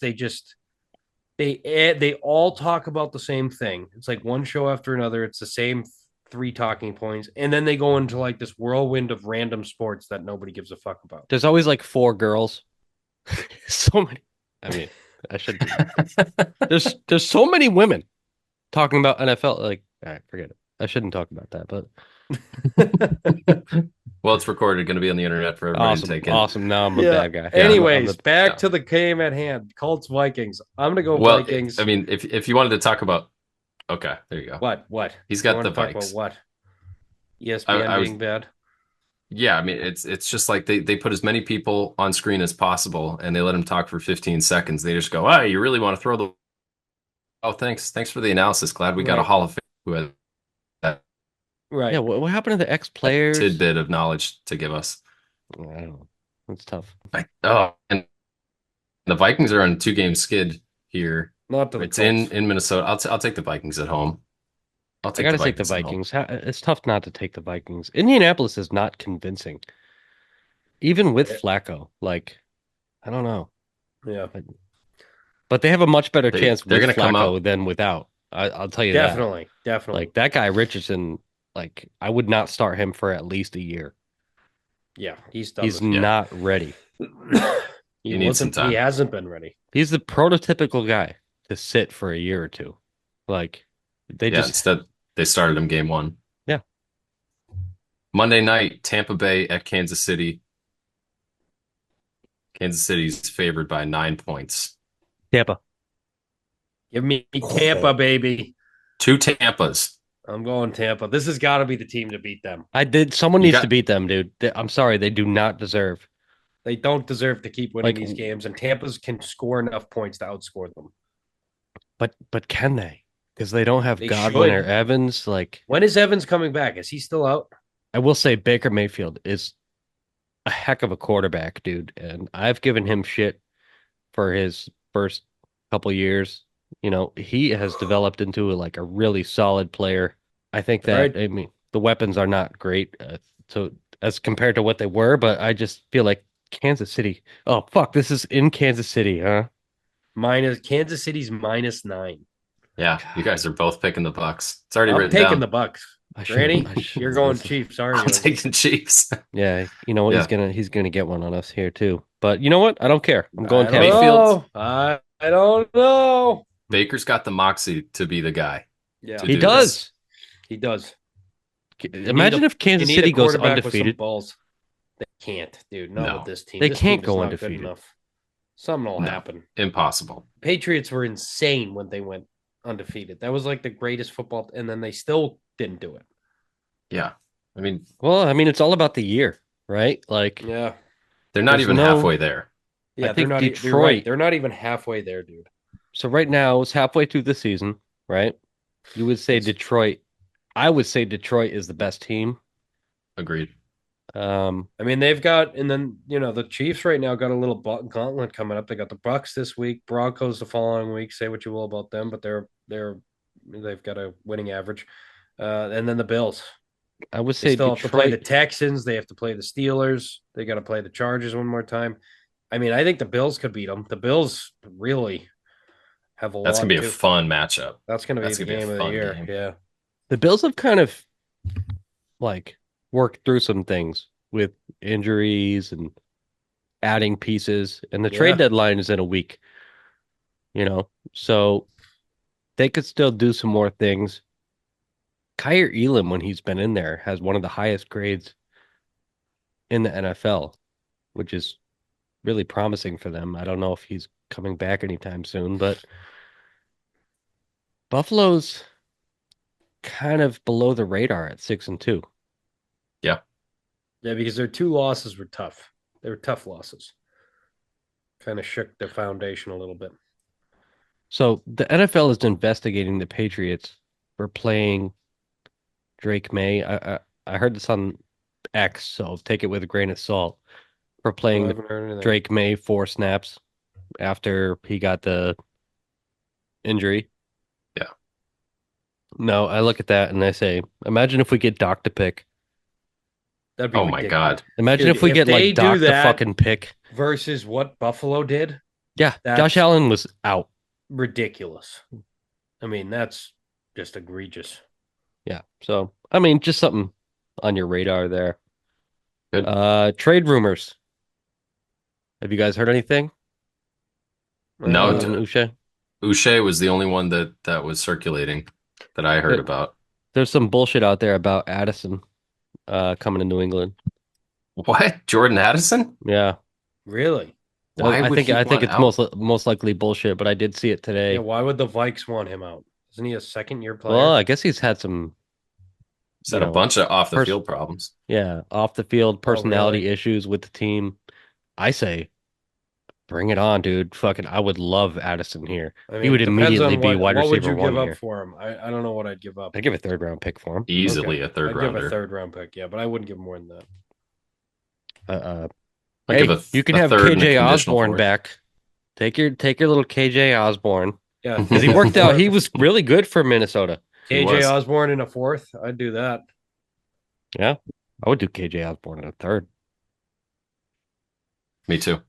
C: they all talk about the same thing. It's like one show after another. It's the same 3 talking points, and then they go into like this whirlwind of random sports that nobody gives a fuck about.
B: there's always like 4 girls. So many. I mean, I should. There's so many women talking about NFL. Like, all right, forget it. I shouldn't talk about that, but
A: Well, it's recorded, going to be on the internet for everybody to
B: Awesome,
A: take in.
B: awesome. Now I'm a
C: Yeah.
B: bad guy.
A: Yeah.
C: Anyways, back
A: Yeah.
C: to the game at hand. Colts Vikings. I'm gonna go
A: Well, I
C: Vikings.
A: mean, if you wanted to talk about, okay, there you go.
C: What? What?
A: He's
C: You
A: got
C: want
A: the
C: to talk about
A: Vikes.
C: what? ESPN
A: I was,
C: being bad?
A: yeah, I mean, it's just like they put as many people on screen as possible, and they let him talk for 15 seconds. They just go, "Oh, you really want to throw the? Oh, thanks for the analysis. Glad we got a
C: Right.
A: Hall of Fame who had that
B: Yeah,
C: Right.
B: what happened to the ex-players?
A: tidbit of knowledge to give us."
B: I don't know. It's tough.
A: Oh, and the Vikings are on a 2-game skid here.
C: Not to the
A: It's
C: Colts.
A: in Minnesota. I'll take the Vikings at home. I'll
B: I
A: take
B: got
A: the
B: to take the
A: Vikings at home.
B: Vikings. It's tough not to take the Vikings. Indianapolis is not convincing, even with
C: Yeah.
B: Flacco. Like, I don't know,
C: Yeah.
B: but they have a much better chance
A: They're
B: with
A: going to come
B: Flacco
A: out.
B: than without. I'll tell you that.
C: Definitely. Definitely.
B: Like that guy Richardson, like I would not start him for at least a year.
C: Yeah. He's done
B: He's
C: this.
A: Yeah,
B: not ready.
C: He
A: you need some
C: wasn't. He
A: time.
C: hasn't been ready.
B: He's the prototypical guy to sit for a year or two. Like they
A: Yeah,
B: just,
A: instead they started him game one.
B: yeah,
A: Monday night, Tampa Bay at Kansas City. Kansas City's favored by 9 points.
B: Tampa.
C: Give me Tampa, baby.
A: 2 Tampas.
C: I'm going Tampa. This has got to be the team to beat them.
B: Someone
A: You
B: needs to
A: got
B: beat them, dude. I'm sorry, they do not deserve.
C: They don't deserve to keep winning
B: Like,
C: these games, and Tampa's can score enough points to outscore them.
B: but can they? Because they don't have
C: They
B: Godwin or
C: should.
B: Evans. Like,
C: When is Evans coming back? Is he still out?
B: I will say Baker Mayfield is a heck of a quarterback, dude. And I've given him shit for his first couple years. You know, he has developed into like a really solid player. I think
C: All
B: that,
C: right.
B: I mean, the weapons are not great, so as compared to what they were, but I just feel like Kansas City. Oh, fuck, this is in Kansas City, huh?
C: Minus Kansas City's -9.
A: Yeah, you guys are both picking the Bucks. It's already
C: I'm
A: written
C: taking
A: down.
C: the Bucks.
B: I should.
C: Granny, you're going Chiefs, aren't
A: I'm
C: you?
A: taking Chiefs.
B: Yeah, you know what?
A: Yeah.
B: He's gonna get one on us here too. But you know what? I don't care. I'm going
C: I don't
B: Tampa.
A: Mayfield,
C: know. I don't know.
A: Baker's got the moxie to be the guy
C: Yeah,
A: to
B: He
A: do this.
B: does.
C: he does.
B: Imagine if
C: You
B: Kansas
C: need a
B: City goes
C: quarterback with some
B: undefeated.
C: balls. They can't, dude. Not with
A: No,
C: this team.
B: They
C: This
B: can't
C: team is
B: go
C: not good
B: undefeated.
C: enough. Something will
A: no,
C: happen.
A: impossible.
C: Patriots were insane when they went undefeated. That was like the greatest football, and then they still didn't do it.
A: Yeah. I mean,
B: Well, I mean, it's all about the year, right? Like,
C: Yeah,
A: they're not
B: there's
A: even
B: no.
A: halfway there.
C: yeah.
B: I
C: They're
B: think
C: not. You're right.
B: Detroit.
C: They're not even halfway there, dude.
B: So right now it's halfway through the season, right? You would say
C: It's
B: Detroit. I would say Detroit is the best team.
A: Agreed.
C: I mean, they've got, and then the Chiefs right now got a little gauntlet coming up. They got the Bucks this week, Broncos the following week. Say what you will about them, but they've got a winning average. And then the Bills.
B: I would
C: They
B: say
C: still have to play the
B: Detroit.
C: Texans. They have to play the Steelers. They got to play the Chargers one more time. I mean, I think the Bills could beat them. The Bills really have a
A: That's
C: lot
A: gonna be a
C: too.
A: fun matchup.
C: That's going to be
A: That's
C: the
A: gonna be a
C: game of the
A: fun
C: year.
A: game.
C: Yeah.
B: The Bills have kind of like worked through some things with injuries and adding pieces, and the trade
C: Yeah.
B: deadline is in a week, so they could still do some more things. Kyer Elam, when he's been in there, has one of the highest grades in the NFL, which is really promising for them. I don't know if he's coming back anytime soon, but Buffalo's kind of below the radar at 6-2.
A: Yeah.
C: Yeah, because their two losses were tough. They were tough losses. Kind of shook their foundation a little bit.
B: So the NFL is investigating the Patriots for playing Drake Maye. I heard this on X, so take it with a grain of salt. For
C: I
B: playing
C: haven't heard anything.
B: Drake Maye 4 snaps after he got the injury.
A: Yeah.
B: No, I look at that and I say, imagine if we get Doc to pick.
C: That'd be
A: Oh my
C: ridiculous.
A: God.
B: Imagine
C: Dude,
B: if we
C: if
B: get
C: they
B: like
C: do
B: Doc to
C: that-
B: fucking pick.
C: versus what Buffalo did.
B: Yeah,
C: That's
B: Josh Allen was out.
C: ridiculous. I mean, that's just egregious.
B: Yeah. So, I mean, just something on your radar there.
A: Good.
B: Trade rumors. Have you guys heard anything
A: No,
B: on Uche?
A: Uche was the only one that was circulating that I heard
B: There-
A: about.
B: There's some bullshit out there about Addison coming to New England.
A: What? Jordan Addison?
B: Yeah.
C: Really?
A: Why would he
B: I think
A: want
B: it's
A: out?
B: most likely bullshit, but I did see it today.
C: Yeah, why would the Vikes want him out? Isn't he a second-year player?
B: Well, I guess he's had some,
A: He's
B: you
A: had a
B: know,
A: bunch of off the
B: pers
A: field problems.
B: yeah, off the field
C: Oh,
B: personality
C: really?
B: issues with the team. I say, bring it on, dude. Fucking, I would love Addison here.
C: I
B: He
C: mean,
B: would
C: it depends
B: immediately
C: on
B: be wide
C: what would
B: receiver
C: you give
B: one
C: up
B: here.
C: for him? I don't know what I'd give up.
B: I'd give a third-round pick for him.
A: Easily
C: Okay.
A: a third
C: I'd give a
A: rounder.
C: third-round pick, yeah, but I wouldn't give more than that.
A: I'd give
B: Hey, you can
A: a
B: have
A: third and a
B: KJ
A: conditional
B: Osborne
A: fourth.
B: back. Take your little KJ Osborne
C: Yeah,
B: because he worked out. He was really good for Minnesota.
A: He
C: KJ
A: was.
C: Osborne in a fourth. I'd do that.
B: Yeah, I would do KJ Osborne in a third.
A: Me too.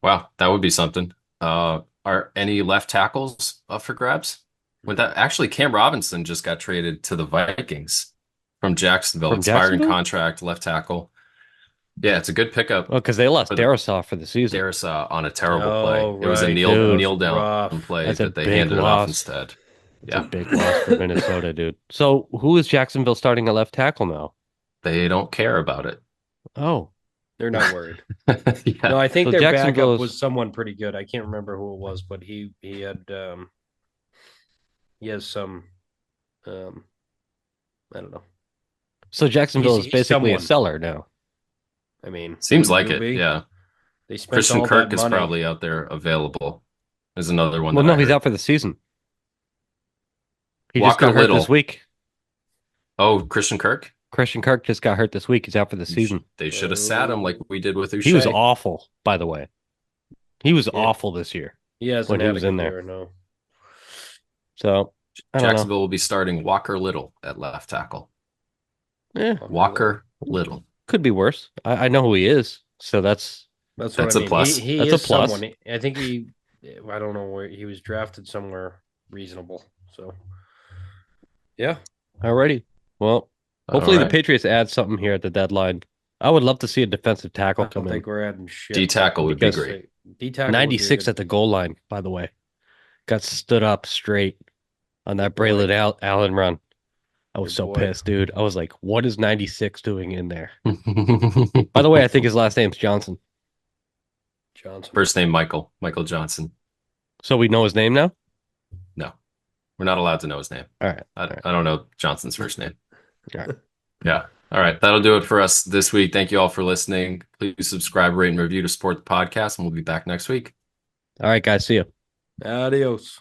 A: Wow, that would be something. Are any left tackles up for grabs? With that, actually, Cam Robinson just got traded to the Vikings from Jacksonville,
B: From
A: expiring
B: Jacksonville?
A: contract, left tackle. Yeah, it's a good pickup
B: Well, because they lost
A: for the
B: Darisaw for the season.
A: Darius on a terrible play.
C: Oh,
A: It was a
C: right.
A: kneel
C: That
B: Dude,
C: was
A: kneel down
C: rough.
A: play
B: That's a
A: that they
B: big
A: handed it off
B: loss.
A: instead.
B: It's
A: Yeah,
B: a big loss for Minnesota, dude. So who is Jacksonville starting at left tackle now?
A: they don't care about it.
B: Oh,
C: They're not worried.
A: Yeah,
C: No, I think
B: So
C: their
B: Jacksonville
C: backup
B: is-
C: was someone pretty good. I can't remember who it was, but he had he has some I don't know.
B: so Jacksonville is
C: He's
B: basically a
C: someone.
B: seller now.
C: I mean,
A: seems
C: wouldn't
A: like
C: you
A: it.
C: be?
A: Yeah,
C: They spent
A: Christian
C: all
A: Kirk
C: that
A: is
C: money.
A: probably out there available. Is another one
B: Well,
A: that I
B: no, he's
A: heard.
B: out for the season. He just
A: Walker
B: got hurt this
A: Little.
B: week.
A: Oh, Christian Kirk.
B: Christian Kirk just got hurt this week. He's out for the season.
A: They should have sat him like we did with
B: He was
A: Uche.
B: awful, by the way. He was
C: Yeah.
B: awful this year
C: He hasn't
B: when he
C: had
B: was
C: a
B: in
C: good
B: there.
C: year, no.
B: So I don't know.
A: Jacksonville will be starting Walker Little at left tackle.
B: Yeah,
A: Walker Little.
B: could be worse. I know who he is, so that's
C: That's
A: That's
C: what I
A: a
C: mean.
A: plus.
C: He
B: That's a
C: is
B: plus.
C: someone. I think I don't know where he was drafted somewhere reasonable. So yeah.
B: alrighty. Well, hopefully
A: All
B: the
A: right.
B: Patriots add something here at the deadline. I would love to see a defensive
C: I
B: tackle
C: don't
B: come in.
C: think we're adding shit.
A: D tackle would be
B: Because
A: great.
C: D tackle
B: 96 at the goal line, by the way. Got stood up straight on that
C: Good boy.
B: Braylon Allen run. I was
C: Good
B: so
C: boy.
B: pissed, dude. I was like, what is 96 doing in there? By the way, I think his last name's Johnson.
C: Johnson.
A: First name Michael Johnson.
B: So we know his name now?
A: No, we're not allowed to know his name.
B: All right.
A: I don't know Johnson's first name.
B: All right.
A: Yeah. All right. That'll do it for us this week. Thank you all for listening. Please subscribe, rate, and review to support the podcast, and we'll be back next week.
B: All right, guys. See you.
C: Adios.